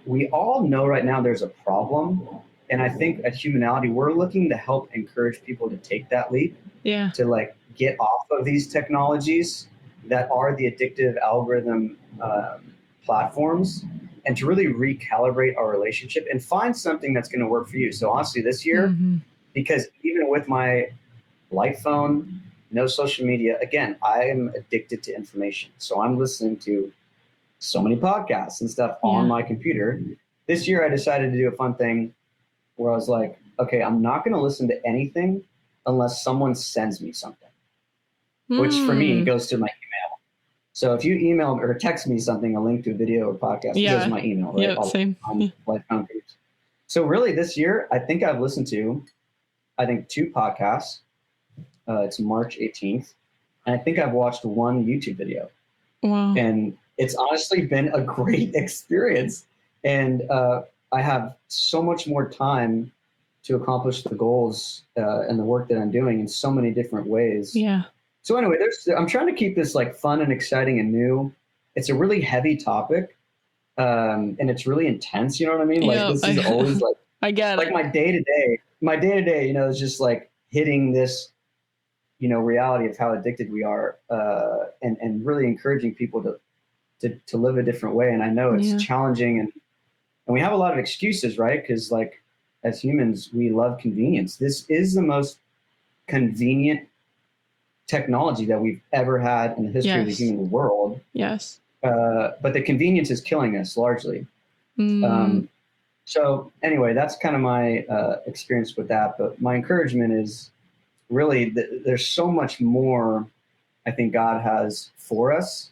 We all know right now there's a problem. And I think at Humanality, we're looking to help encourage people to take that leap. Yeah. To like get off of these technologies that are the addictive algorithm platforms, and to really recalibrate our relationship and find something that's going to work for you. So honestly, this year, because even with my light phone, no social media, again, I am addicted to information. So I'm listening to so many podcasts and stuff on my computer. This year, I decided to do a fun thing where I was like, okay, I'm not going to listen to anything unless someone sends me something, which for me goes to my email. So if you email or text me something, a link to a video or podcast, it goes to my email, right? Yeah, same. On Lifetime Groups. So really this year, I think I've listened to, 2 podcasts. It's March 18th. And I think I've watched 1 YouTube video. Wow. And it's honestly been a great experience. And I have so much more time to accomplish the goals and the work that I'm doing in so many different ways. Yeah. So anyway, I'm trying to keep this like fun and exciting and new. It's a really heavy topic, and it's really intense. You know what I mean? Like this is always like I get like it. my day to day. You know, is just like hitting this, reality of how addicted we are, and really encouraging people to live a different way. And I know it's challenging, and we have a lot of excuses, right? Because like as humans, we love convenience. This is the most convenient technology that we've ever had in the history of the human world. Yes. But the convenience is killing us largely. So anyway, that's kind of my experience with that. But my encouragement is really there's so much more I think God has for us,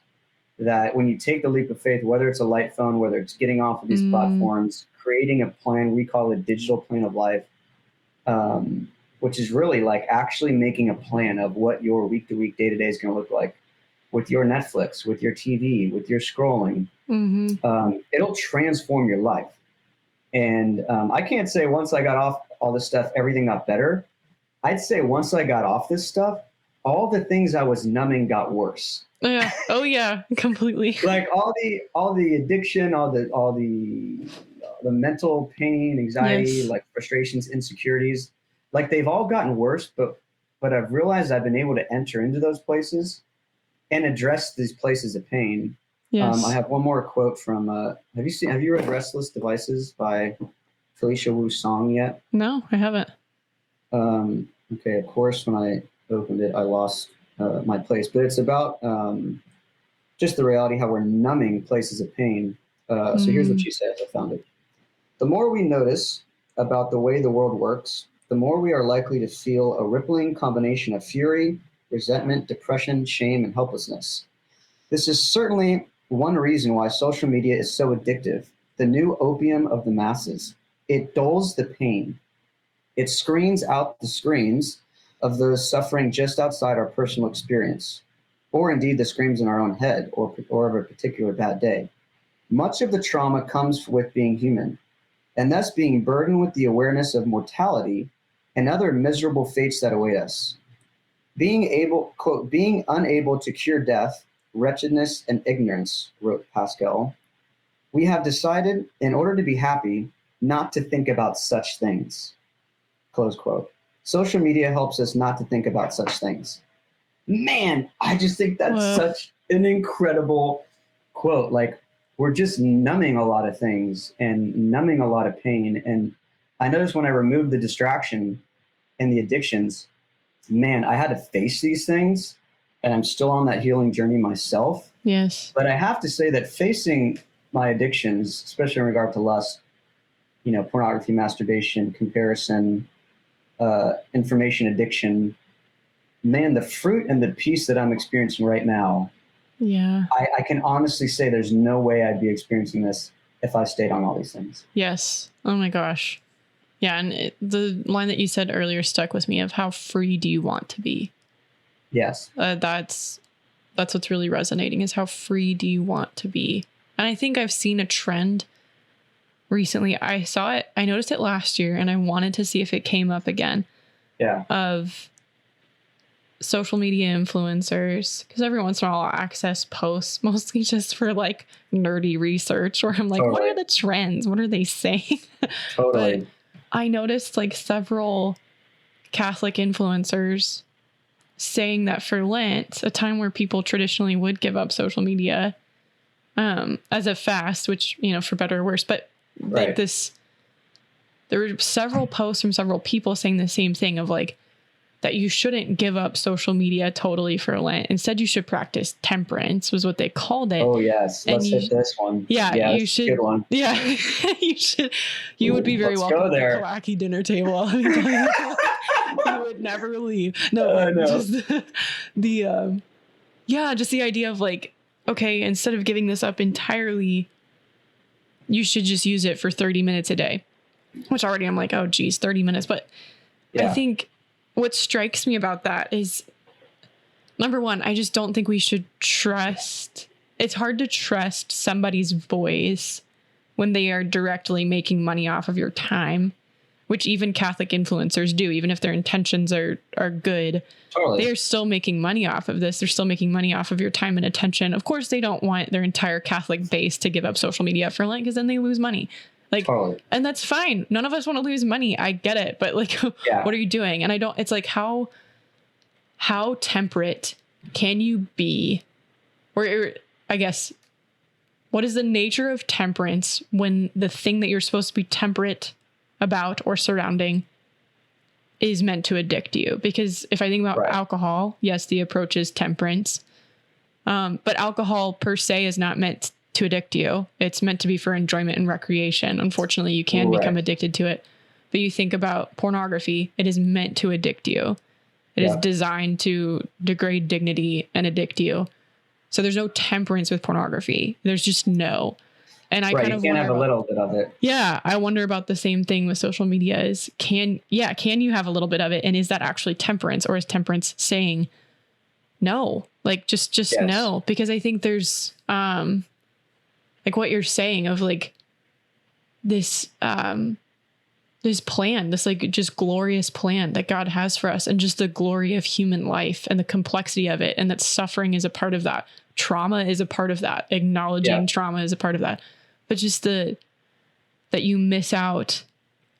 that when you take the leap of faith, whether it's a light phone, whether it's getting off of these platforms, creating a plan, we call it digital plan of life, which is really like actually making a plan of what your week to week, day to day is going to look like with your Netflix, with your TV, with your scrolling. It'll transform your life. And I can't say once I got off all this stuff, everything got better. I'd say once I got off this stuff, all the things I was numbing got worse. Yeah. Oh yeah, completely. Like all the addiction, all the mental pain, anxiety, like frustrations, insecurities, like they've all gotten worse, but I've realized I've been able to enter into those places and address these places of pain. Yes. I have one more quote from have you read Restless Devices by Felicia Wu Song yet? No, I haven't. Okay, of course when I opened it I lost my place, but it's about just the reality how we're numbing places of pain. So here's what she says. I found it. The more we notice about the way the world works, the more we are likely to feel a rippling combination of fury, resentment, depression, shame, and helplessness. This is certainly one reason why social media is so addictive, the new opium of the masses. It dulls the pain. It screens out the screams of those suffering just outside our personal experience, or indeed the screams in our own head or of a particular bad day. Much of the trauma comes with being human, and thus being burdened with the awareness of mortality and other miserable fates that await us. Quote, being unable to cure death, wretchedness, and ignorance, wrote Pascal, we have decided, in order to be happy, not to think about such things, close quote. Social media helps us not to think about such things. Man, I just think that's such an incredible quote. Like, we're just numbing a lot of things and numbing a lot of pain. And I noticed when I removed the distraction and the addictions, man, I had to face these things, and I'm still on that healing journey myself. Yes. But I have to say that facing my addictions, especially in regard to lust, pornography, masturbation, comparison, information addiction, man, the fruit and the peace that I'm experiencing right now, I can honestly say there's no way I'd be experiencing this if I stayed on all these things. Yes. Oh my gosh. Yeah. And the line that you said earlier stuck with me of how free do you want to be? Yes. That's what's really resonating, is how free do you want to be? And I think I've seen a trend recently. I noticed it last year, and I wanted to see if it came up again. Yeah. Of social media influencers, because every once in a while I'll access posts, mostly just for like nerdy research, where I'm like, What are the trends? What are they saying? Totally. But I noticed like several Catholic influencers saying that for Lent, a time where people traditionally would give up social media as a fast, which, for better or worse, but like there were several posts from several people saying the same thing of like, that you shouldn't give up social media totally for Lent. Instead, you should practice temperance, was what they called it. Oh, yes. Let's hit this one. Yeah, you should. Good one. Yeah, you should. You would be very welcome at the Kawaki dinner table. I mean, you would never leave. No, just the idea of like okay, instead of giving this up entirely, you should just use it for 30 minutes a day, which already I'm like, oh, geez, 30 minutes. But I think what strikes me about that is, number one, I just don't think we should trust. It's hard to trust somebody's voice when they are directly making money off of your time, which even Catholic influencers do, even if their intentions are good. Totally. They're still making money off of this. They're still making money off of your time and attention. Of course, they don't want their entire Catholic base to give up social media for Lent, because then they lose money. Like, totally. And that's fine. None of us want to lose money. I get it. But like, what are you doing? And it's like, how temperate can you be? Or I guess, what is the nature of temperance when the thing that you're supposed to be temperate about or surrounding is meant to addict you? Because if I think about alcohol, yes, the approach is temperance. But alcohol per se is not meant to addict you. It's meant to be for enjoyment and recreation. Unfortunately, you can become addicted to it. But you think about pornography, it is meant to addict you. It is designed to degrade dignity and addict you. So there's no temperance with pornography. There's just no. And I kind of you can have a little bit of it. Yeah, I wonder about the same thing with social media. Is can you have a little bit of it, and is that actually temperance, or is temperance saying no? Like just no? Because I think there's like what you're saying of like this this plan, this like just glorious plan that God has for us, and just the glory of human life and the complexity of it, and that suffering is a part of that. Trauma is a part of that. Acknowledging trauma is a part of that. But just that you miss out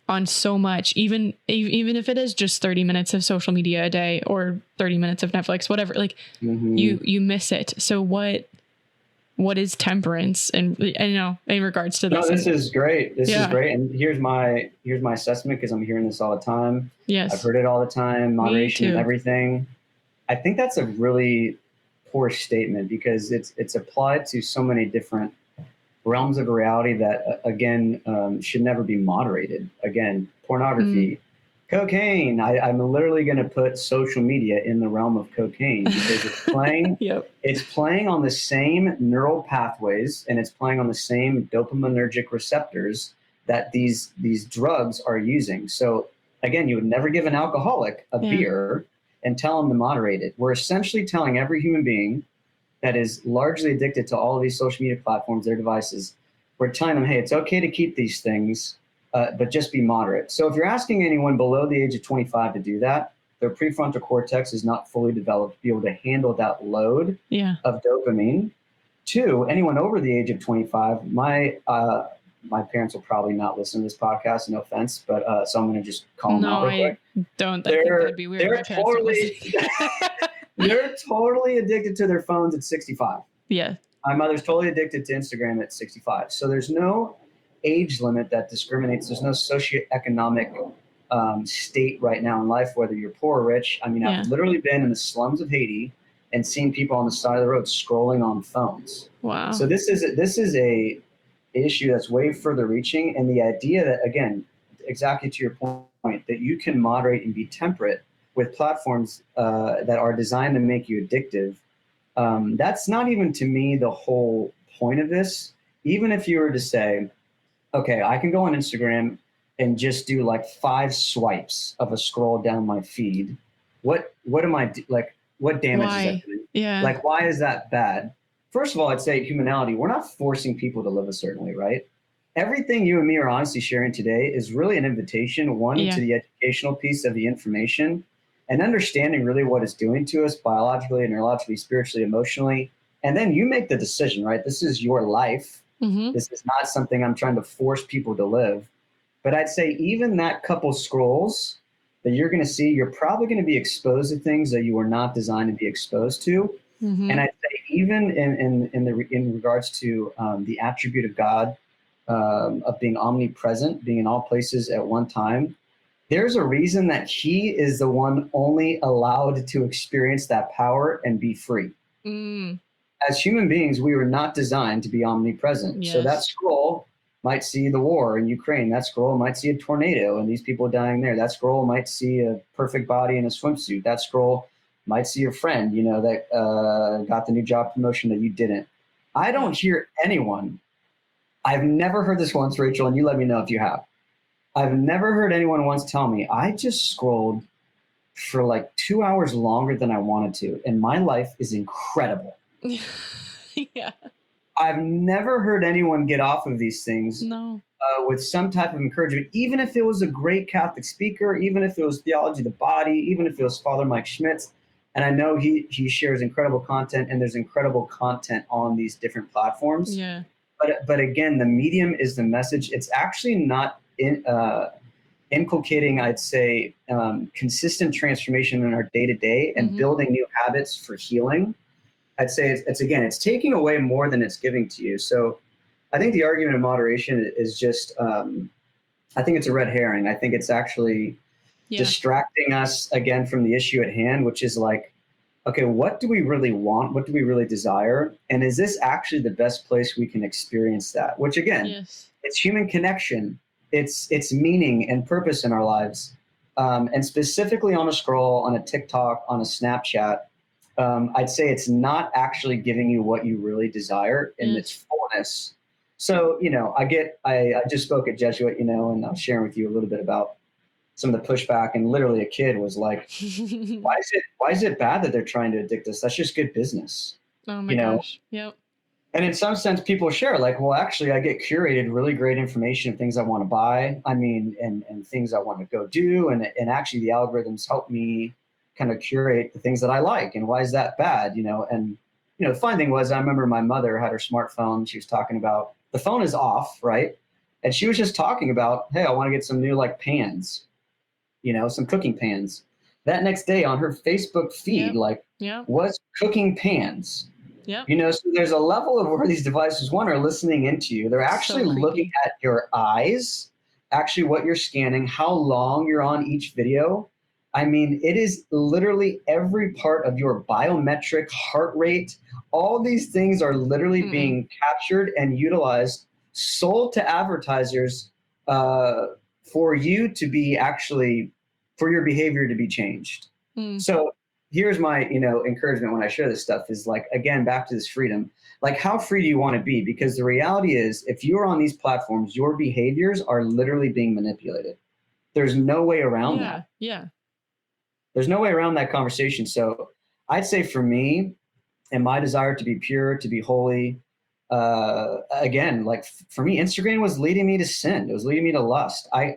on so much, even if it is just 30 minutes of social media a day or 30 minutes of Netflix, whatever, like you miss it. So what is temperance? And you know, in regards to this. No, this is great. This is great. And here's my assessment, because I'm hearing this all the time. Yes. I've heard it all the time. Moderation and everything. I think that's a really poor statement, because it's applied to so many different realms of reality that, again, should never be moderated. Again, pornography, cocaine. I'm literally going to put social media in the realm of cocaine, because it's playing. It's playing on the same neural pathways, and it's playing on the same dopaminergic receptors that these drugs are using. So again, you would never give an alcoholic a beer and tell them to moderate it. We're essentially telling every human being that is largely addicted to all of these social media platforms, their devices, we're telling them, hey, it's okay to keep these things, but just be moderate. So if you're asking anyone below the age of 25 to do that, their prefrontal cortex is not fully developed to be able to handle that load of dopamine. 2, anyone over the age of 25, my parents will probably not listen to this podcast, no offense, but so I'm going to just call them out real quick. Don't. I think that'd be weird. They're totally addicted to their phones at 65. Yeah. My mother's totally addicted to Instagram at 65. So there's no age limit that discriminates. There's no socioeconomic state right now in life, whether you're poor or rich. I mean, I've literally been in the slums of Haiti and seen people on the side of the road scrolling on phones. Wow. So this is a issue that's way further reaching. And the idea that, again, exactly to your point, that you can moderate and be temperate with platforms that are designed to make you addictive, that's not even, to me, the whole point of this. Even if you were to say, okay, I can go on Instagram and just do like 5 swipes of a scroll down my feed. What am I like? What damage is that doing? Yeah. Like, why is that bad? First of all, I'd say humanity. We're not forcing people to live a certain way, right? Everything you and me are honestly sharing today is really an invitation, to the educational piece of the information, and understanding really what it's doing to us biologically, neurologically, spiritually, emotionally. And then you make the decision, right? This is your life. This is not something I'm trying to force people to live. But I'd say even that couple scrolls that you're going to see, you're probably going to be exposed to things that you were not designed to be exposed to. And I'd say even in regards to the attribute of God, of being omnipresent, being in all places at one time, there's a reason that he is the one only allowed to experience that power and be free. As human beings, we were not designed to be omnipresent. So that scroll might see the war in Ukraine. That scroll might see a tornado and these people dying there. That scroll might see a perfect body in a swimsuit. That scroll might see a friend, that got the new job promotion that you didn't. I don't hear anyone. I've never heard this once, Rachel, and you let me know if you have. I've never heard anyone once tell me, I just scrolled for like 2 hours longer than I wanted to, and my life is incredible. Yeah. I've never heard anyone get off of these things with some type of encouragement, even if it was a great Catholic speaker, even if it was Theology of the Body, even if it was Father Mike Schmitz. And I know he shares incredible content, and there's incredible content on these different platforms. Yeah. But again, the medium is the message. It's actually not inculcating, I'd say, consistent transformation in our day-to-day and building new habits for healing. I'd say it's taking away more than it's giving to you. So I think the argument of moderation is just, I think it's a red herring. I think it's actually distracting us again from the issue at hand, which is like, okay, what do we really want? What do we really desire? And is this actually the best place we can experience that? Which again, it's human connection. It's meaning and purpose in our lives. And specifically on a scroll, on a TikTok, on a Snapchat, I'd say it's not actually giving you what you really desire in its fullness. So, I just spoke at Jesuit, and I was sharing with you a little bit about some of the pushback, and literally a kid was like, why is it bad that they're trying to addict us? That's just good business. Oh my gosh. Yep. And in some sense, people share like, well, actually, I get curated really great information of things I want to buy. I mean, and things I want to go do. And actually the algorithms help me kind of curate the things that I like. And why is that bad? And the funny thing was, I remember my mother had her smartphone. She was talking about the phone is off, right? And she was just talking about, hey, I want to get some new like pans, some cooking pans. That next day on her Facebook feed, was cooking pans. Yeah. So there's a level of where these devices, one, are listening into you. They're actually looking at your eyes, actually what you're scanning, how long you're on each video. I mean, it is literally every part of your biometric heart rate. All these things are literally being captured and utilized, sold to advertisers for you to be actually, for your behavior to be changed. So here's my, encouragement when I share this stuff is like, again, back to this freedom. Like, how free do you want to be? Because the reality is, if you're on these platforms, your behaviors are literally being manipulated. There's no way around that. Yeah. There's no way around that conversation. So I'd say for me and my desire to be pure, to be holy, again, like for me, Instagram was leading me to sin. It was leading me to lust. I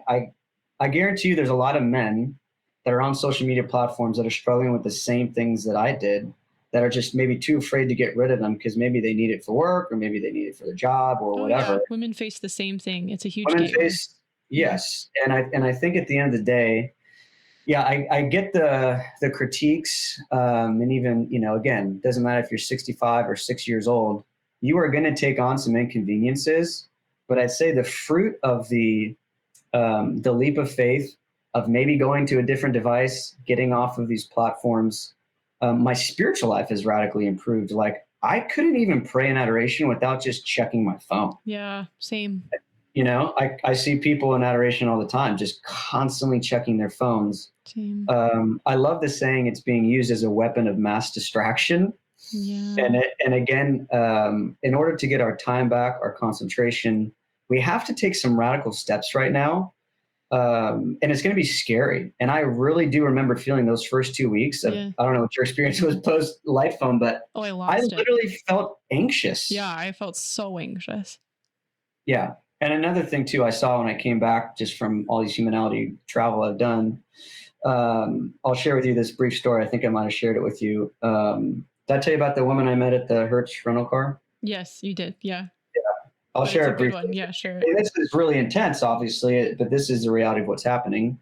guarantee you there's a lot of men that are on social media platforms that are struggling with the same things that I did, that are just maybe too afraid to get rid of them because maybe they need it for work or maybe they need it for their job or whatever. Yeah. Women face the same thing. It's a huge yes. And I think at the end of the day, I get the critiques, and even, again, doesn't matter if you're 65 or 6 years old, you are going to take on some inconveniences. But I'd say the fruit of the leap of faith of maybe going to a different device, getting off of these platforms, my spiritual life has radically improved. Like, I couldn't even pray in adoration without just checking my phone. Yeah, same. I see people in adoration all the time, just constantly checking their phones. Same. I love the saying, it's being used as a weapon of mass distraction. Yeah. And again, in order to get our time back, our concentration, we have to take some radical steps right now. And it's going to be scary. And I really do remember feeling those first 2 weeks of, I don't know what your experience was post light phone, but I literally felt anxious. Yeah, I felt so anxious. Yeah. And another thing too, I saw when I came back just from all these humanality travel I've done, I'll share with you this brief story. I think I might have shared it with you. Did I tell you about the woman I met at the Hertz rental car? Yes, you did. Yeah. I'll share it briefly. One. Yeah, share it. This is really intense, obviously, but this is the reality of what's happening.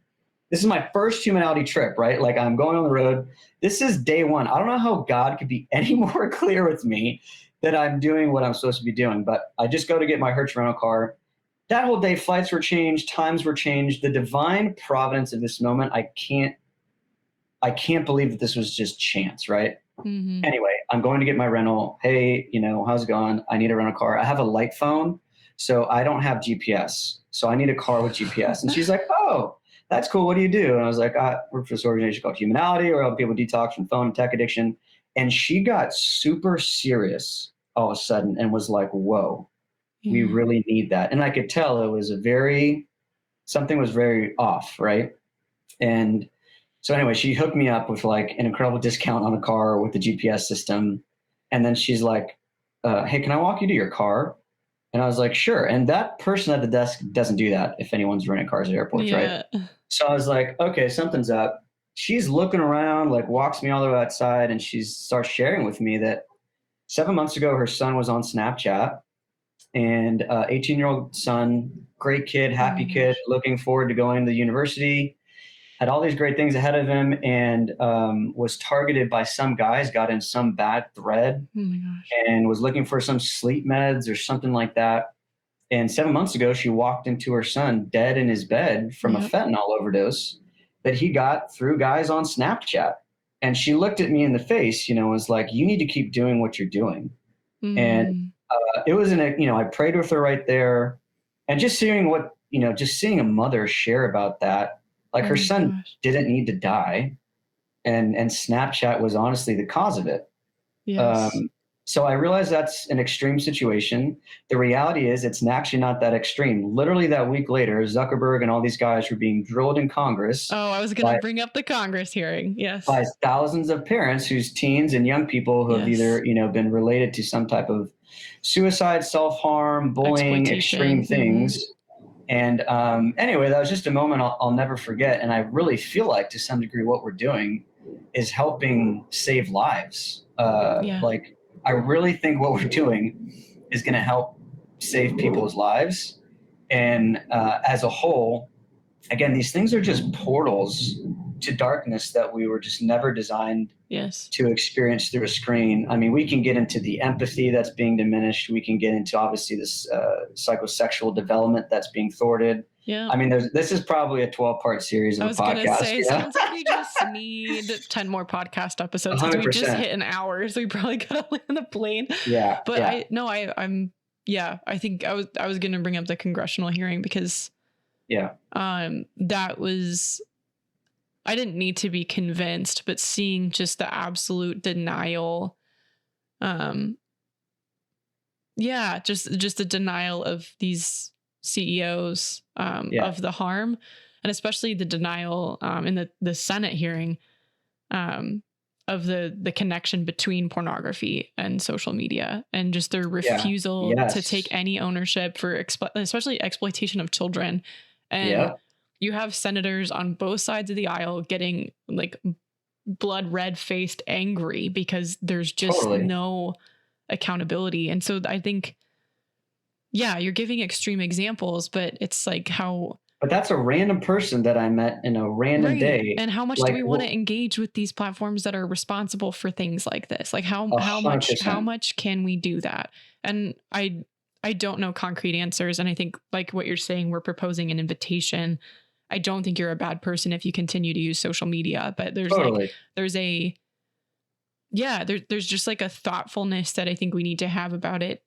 This is my first humanality trip, right? Like, I'm going on the road. This is day one. I don't know how God could be any more clear with me that I'm doing what I'm supposed to be doing, but I just go to get my Hertz rental car. That whole day, flights were changed, times were changed. The divine providence of this moment, I can't believe that this was just chance, right? Mm-hmm. Anyway, I'm going to get my rental. Hey, how's it going? I need a rental car. I have a light phone, so I don't have GPS. So I need a car with GPS. And she's like, oh, that's cool. What do you do? And I was like, I work for this organization called Humanality, where I help people detox from phone and tech addiction. And she got super serious all of a sudden and was like, whoa, we Yeah. really need that. And I could tell it was something was very off, right? And so anyway, she hooked me up with like an incredible discount on a car with the GPS system. And then she's like, hey, can I walk you to your car? And I was like, sure. And that person at the desk doesn't do that if anyone's renting cars at airports, right? Yeah. So I was like, okay, something's up. She's looking around, like walks me all the way outside, and she starts sharing with me that 7 months ago, her son was on Snapchat, and 18-year-old son, great kid, happy kid, looking forward to going to the university, had all these great things ahead of him, and was targeted by some guys, got in some bad thread, Oh my gosh. and was looking for some sleep meds or something like that. And 7 months ago, she walked into her son dead in his bed from a fentanyl overdose that he got through guys on Snapchat. And she looked at me in the face, was like, you need to keep doing what you're doing. And it was I prayed with her right there. And just seeing just seeing a mother share about that, like her son didn't need to die. And Snapchat was honestly the cause of it. Yes. So I realized that's an extreme situation. The reality is it's actually not that extreme. Literally that week later, Zuckerberg and all these guys were being drilled in Congress. Oh, I was going to bring up the Congress hearing. Yes. By thousands of parents whose teens and young people who have either, been related to some type of suicide, self-harm, bullying, extreme things. And anyway, that was just a moment I'll never forget. And I really feel like to some degree what we're doing is helping save lives. Like, I really think what we're doing is going to help save people's lives. And as a whole, again, these things are just portals to darkness that we were just never designed to experience through a screen. I mean, we can get into the empathy that's being diminished. We can get into obviously this psychosexual development that's being thwarted. Yeah. I mean, this is probably a 12-part series of a podcast. I was going to say, sounds like we just need 10 more podcast episodes because we just hit an hour, so we probably got to land the plane. Yeah. But I think I was going to bring up the congressional hearing because that was, I didn't need to be convinced, but seeing just the absolute denial, just the denial of these CEOs of the harm, and especially the denial in the Senate hearing of the connection between pornography and social media, and just their refusal to take any ownership for especially exploitation of children. And you have senators on both sides of the aisle getting like blood red faced angry because there's just no accountability. And so I think, you're giving extreme examples, but it's like but that's a random person that I met in a random day. And how much do we want to engage with these platforms that are responsible for things like this? Like how much can we do that? And I don't know concrete answers. And I think like what you're saying, we're proposing an invitation. I don't think you're a bad person if you continue to use social media, but there's there's just like a thoughtfulness that I think we need to have about it.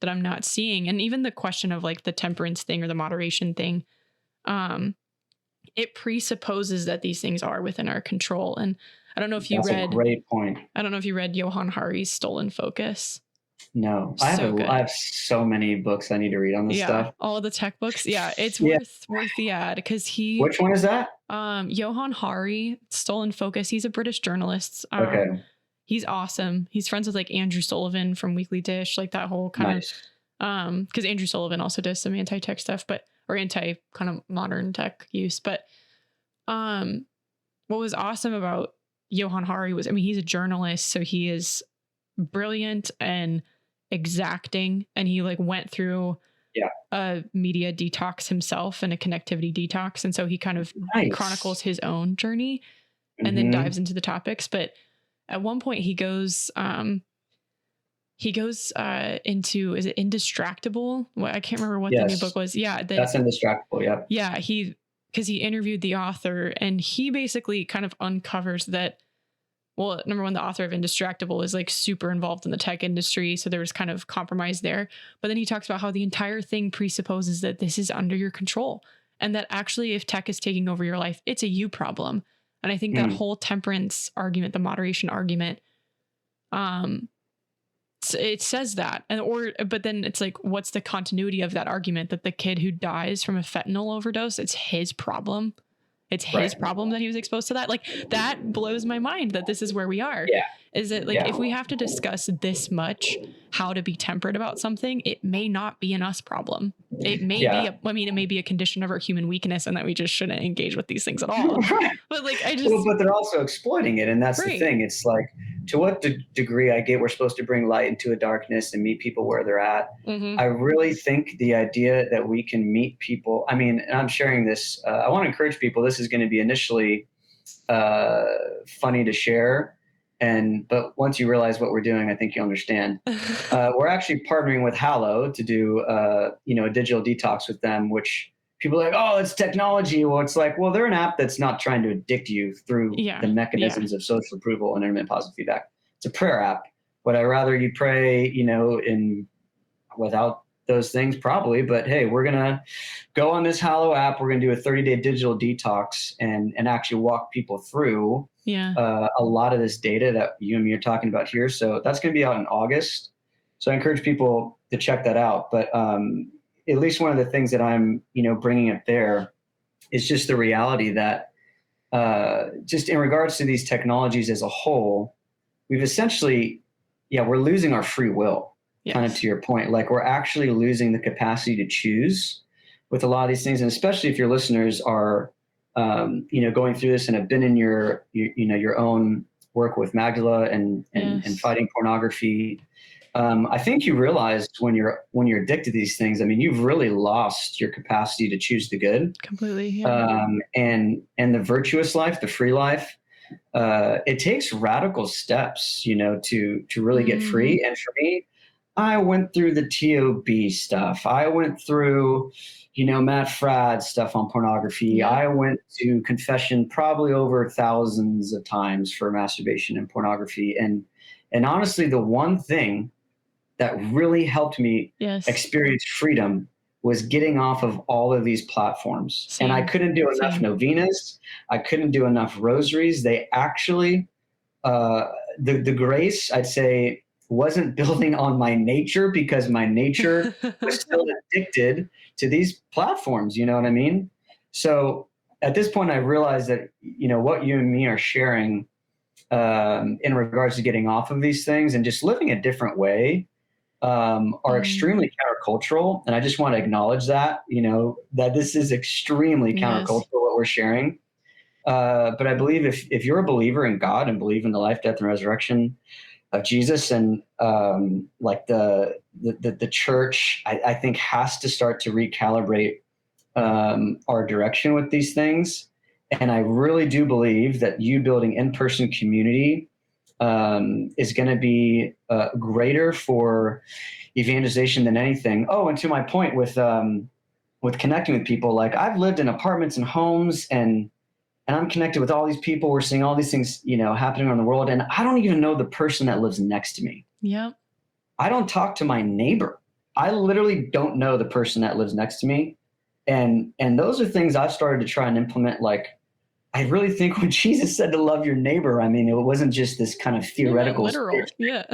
That I'm not seeing. And even the question of like the temperance thing or the moderation thing, it presupposes that these things are within our control. And I don't know if you read, a great point. I don't know if you read Johan Hari's Stolen Focus. No, I have so many books I need to read on this stuff. All the tech books. Yeah. It's worth the ad because which one is that? Johan Hari, Stolen Focus. He's a British journalist. Okay. He's awesome. He's friends with like Andrew Sullivan from Weekly Dish, like that whole kind of, because Andrew Sullivan also does some anti-tech stuff, or anti kind of modern tech use. But what was awesome about Johan Hari was, I mean, he's a journalist, so he is brilliant and exacting, and he like went through a media detox himself and a connectivity detox, and so he kind of chronicles his own journey and then dives into the topics. But at one point he goes into, is it Indistractable? Well, I can't remember what the new book was. That's Indistractable. Yeah. Because he interviewed the author, and he basically kind of uncovers that, well, number one, the author of Indistractable is like super involved in the tech industry. So there was kind of compromise there. But then he talks about how the entire thing presupposes that this is under your control, and that actually if tech is taking over your life, it's a you problem. And I think that whole temperance argument, the moderation argument, it says that, but then it's like, what's the continuity of that argument that the kid who dies from a fentanyl overdose, it's his problem? It's his problem that he was exposed to that. Like, that blows my mind that this is where we are. Yeah. Is it like, if we have to discuss this much how to be temperate about something, it may not be an us problem. It may be, it may be a condition of our human weakness and that we just shouldn't engage with these things at all. But like, but they're also exploiting it. And that's the thing. It's like, to what degree, I get we're supposed to bring light into a darkness and meet people where they're at. I really think the idea that we can meet people, and I'm sharing this, I want to encourage people. This is going to be initially funny to share. But once you realize what we're doing, I think you'll understand. We're actually partnering with Hallow to do, a digital detox with them, which people are like, oh, it's technology. Well, it's like, well, they're an app that's not trying to addict you through the mechanisms of social approval and intermittent positive feedback. It's a prayer app. Would I rather you pray, without those things? Probably. But hey, we're going to go on this Hallow app. We're going to do a 30-day digital detox and actually walk people through a lot of this data that you and me are talking about here. So that's going to be out in August. So I encourage people to check that out. But at least one of the things that I'm, bringing up there is just the reality that just in regards to these technologies as a whole, we've essentially, we're losing our free will, kind of to your point. Like, we're actually losing the capacity to choose with a lot of these things. And especially if your listeners are, going through this and have been in your own work with Magdala and fighting pornography. I think you realize when you're addicted to these things, you've really lost your capacity to choose the good. Completely. Yeah. And the virtuous life, the free life, it takes radical steps, to really get free. And for me, I went through the TOB stuff. I went through, Matt Fradd stuff on pornography. Yeah. I went to confession probably over thousands of times for masturbation and pornography. And honestly, the one thing that really helped me experience freedom was getting off of all of these platforms. And I couldn't do enough novenas. I couldn't do enough rosaries. They actually, the grace, I'd say, wasn't building on my nature, because my nature was still addicted to these platforms. You know what I mean? So at this point, I realized that, what you and me are sharing in regards to getting off of these things and just living a different way are extremely countercultural. And I just want to acknowledge that, that this is extremely countercultural, what we're sharing. But I believe if you're a believer in God and believe in the life, death, and resurrection of Jesus, and like the church, I think has to start to recalibrate our direction with these things. And I really do believe that you building in-person community is going to be greater for evangelization than anything. Oh, and to my point with connecting with people, like, I've lived in apartments and homes, and I'm connected with all these people. We're seeing all these things, happening around the world, and I don't even know the person that lives next to me. Yep. I don't talk to my neighbor. I literally don't know the person that lives next to me, and those are things I've started to try and implement. Like, I really think when Jesus said to love your neighbor, it wasn't just this kind of theoretical. Literal. Yeah.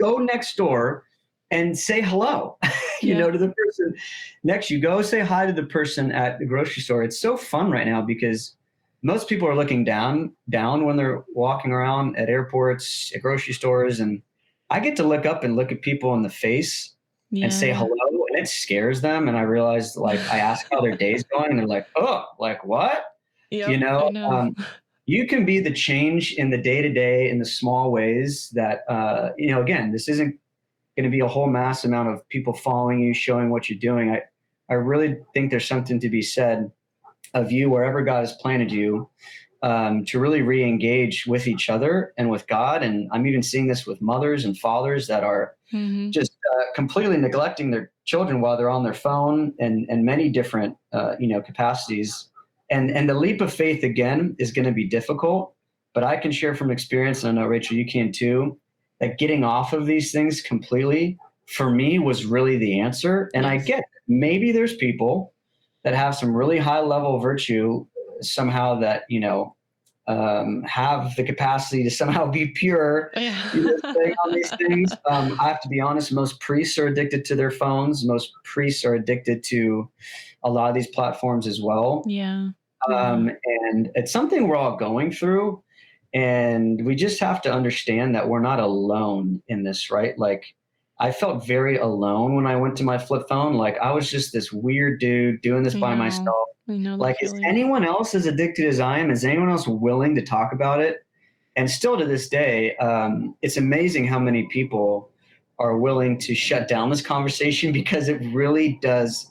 Go next door and say hello, to the person next to you. Go say hi to the person at the grocery store. It's so fun right now because most people are looking down when they're walking around at airports, at grocery stores. And I get to look up and look at people in the face and say hello, and it scares them. And I realized, like, I ask how their day's going, and they're like, oh, like what? Yep, I know. You can be the change in the day-to-day, in the small ways that, again, this isn't going to be a whole mass amount of people following you, showing what you're doing. I really think there's something to be said of you, wherever God has planted you, to really re-engage with each other and with God. And I'm even seeing this with mothers and fathers that are just completely neglecting their children while they're on their phone, and many different, capacities. And the leap of faith, again, is going to be difficult, but I can share from experience, and I know, Rachel, you can too, that getting off of these things completely, for me, was really the answer. And I get, maybe there's people that have some really high level virtue somehow that, have the capacity to somehow be pure on these things. I have to be honest, most priests are addicted to their phones. Most priests are addicted to a lot of these platforms as well. Yeah. And it's something we're all going through. And we just have to understand that we're not alone in this, right? Like, I felt very alone when I went to my flip phone. Like, I was just this weird dude doing this by myself. I know that like, feeling. Is anyone else as addicted as I am? Is anyone else willing to talk about it? And still to this day, it's amazing how many people are willing to shut down this conversation, because it really does.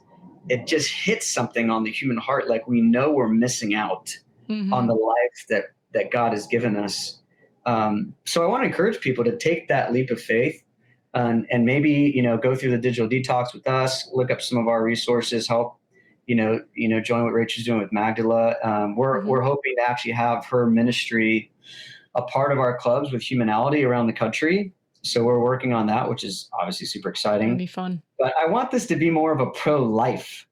It just hits something on the human heart. Like, we know we're missing out on the life that God has given us. So I want to encourage people to take that leap of faith, and maybe, go through the digital detox with us, look up some of our resources, help, join what Rachel's doing with Magdala. We're hoping to actually have her ministry a part of our clubs with Humanality around the country. So we're working on that, which is obviously super exciting. It'll be fun. But I want this to be more of a pro-life.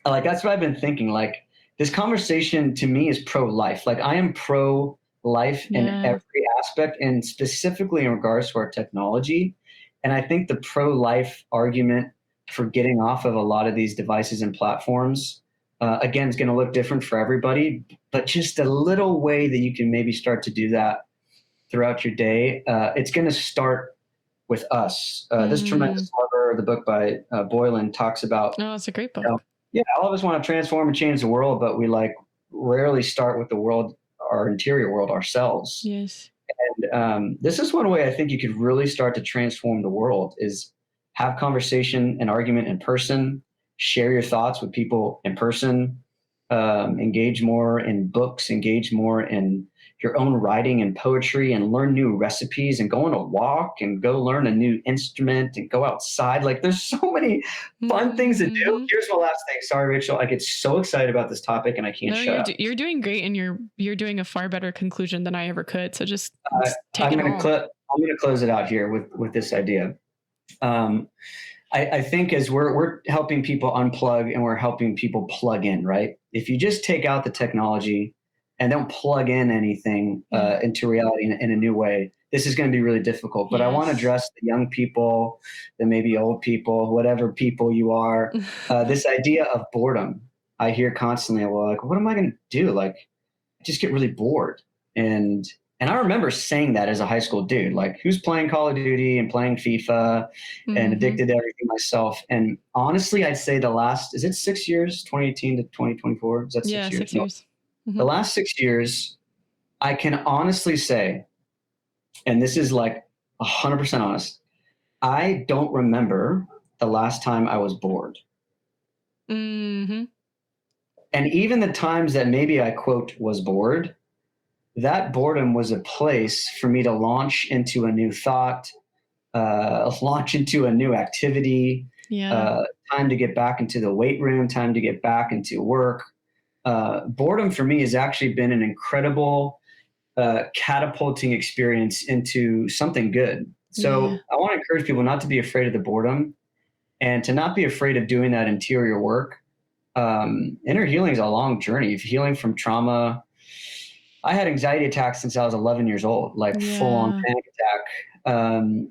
Like, that's what I've been thinking. Like, this conversation to me is pro-life. Like, I am pro-life in every aspect, and specifically in regards to our technology. And I think the pro-life argument for getting off of a lot of these devices and platforms, again, is going to look different for everybody, but just a little way that you can maybe start to do that throughout your day. It's going to start with us. This Tremendous Lover, the book by Boylan, talks about. Oh, it's a great book. All of us want to transform and change the world, but we rarely start with the world, our interior world, ourselves. Yes. And this is one way I think you could really start to transform the world, is have conversation and argument in person, share your thoughts with people in person, engage more in books, engage more in your own writing and poetry, and learn new recipes, and go on a walk, and go learn a new instrument, and go outside. Like, there's so many fun things to do. Here's my last thing. Sorry, Rachel. I get so excited about this topic and I can't shut up. You're doing great, and you're doing a far better conclusion than I ever could. So just take I'm it home. I'm going to close it out here with this idea. I think as we're helping people unplug and we're helping people plug in, right? If you just take out the technology and don't plug in anything into reality in a new way, this is going to be really difficult. But I want to address the young people, the maybe old people, whatever people you are, this idea of boredom. I hear constantly, well, like, what am I going to do? Like, I just get really bored. And I remember saying that as a high school dude, like, who's playing Call of Duty and playing FIFA and addicted to everything myself. And honestly, I'd say is it 6 years, 2018 to 2024? Is that 6 years? 6 years. The last 6 years, I can honestly say, and this is like 100% honest, I don't remember the last time I was bored. And even the times that maybe I, quote, was bored, that boredom was a place for me to launch into a new thought, launch into a new activity, time to get back into the weight room, time to get back into work. Boredom for me has actually been an incredible catapulting experience into something good. So I want to encourage people not to be afraid of the boredom, and to not be afraid of doing that interior work. Inner healing is a long journey. If healing from trauma, I had anxiety attacks since I was 11 years old, like full on panic attack.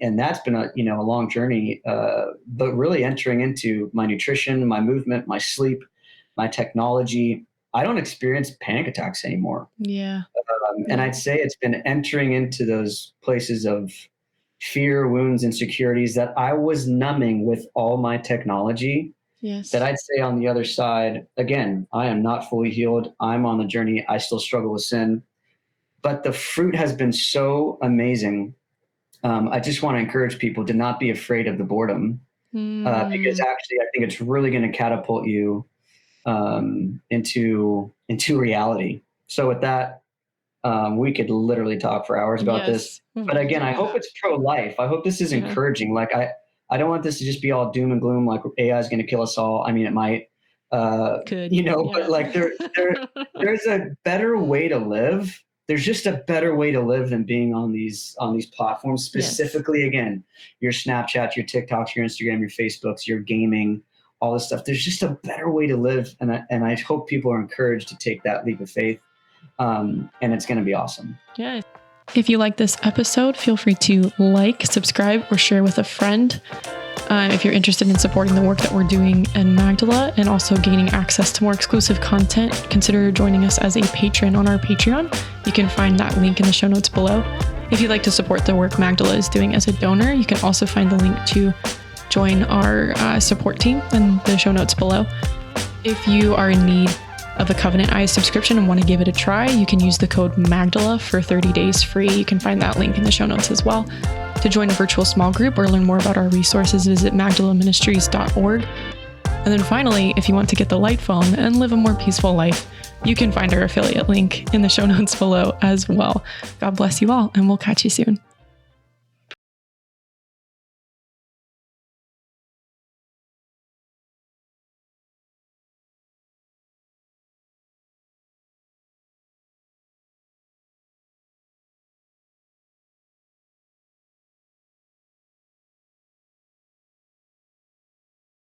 And that's been a long journey, but really entering into my nutrition, my movement, my sleep, my technology. I don't experience panic attacks anymore. And I'd say it's been entering into those places of fear, wounds, insecurities that I was numbing with all my technology. That I'd say on the other side, again, I am not fully healed. I'm on the journey. I still struggle with sin, but the fruit has been so amazing. I just want to encourage people to not be afraid of the boredom, because actually I think it's really going to catapult you into reality. So with that, we could literally talk for hours about this. But again, I hope it's pro-life. I hope this is encouraging. Like, I don't want this to just be all doom and gloom, like AI is going to kill us all. I mean, it might, but like there's a better way to live. There's just a better way to live than being on these platforms, specifically, again, your Snapchat, your TikToks, your Instagram, your Facebooks, your gaming, all this stuff. There's just a better way to live. And I hope people are encouraged to take that leap of faith. And it's going to be awesome. Yeah. If you like this episode, feel free to like, subscribe, or share with a friend. If you're interested in supporting the work that we're doing in Magdala and also gaining access to more exclusive content, consider joining us as a patron on our Patreon. You can find that link in the show notes below. If you'd like to support the work Magdala is doing as a donor, you can also find the link to join our support team in the show notes below. If you are in need of a Covenant Eyes subscription and want to give it a try, you can use the code Magdala for 30 days free. You can find that link in the show notes as well. To join a virtual small group or learn more about our resources, visit magdalaministries.org. And then finally, if you want to get the light phone and live a more peaceful life, you can find our affiliate link in the show notes below as well. God bless you all, and we'll catch you soon.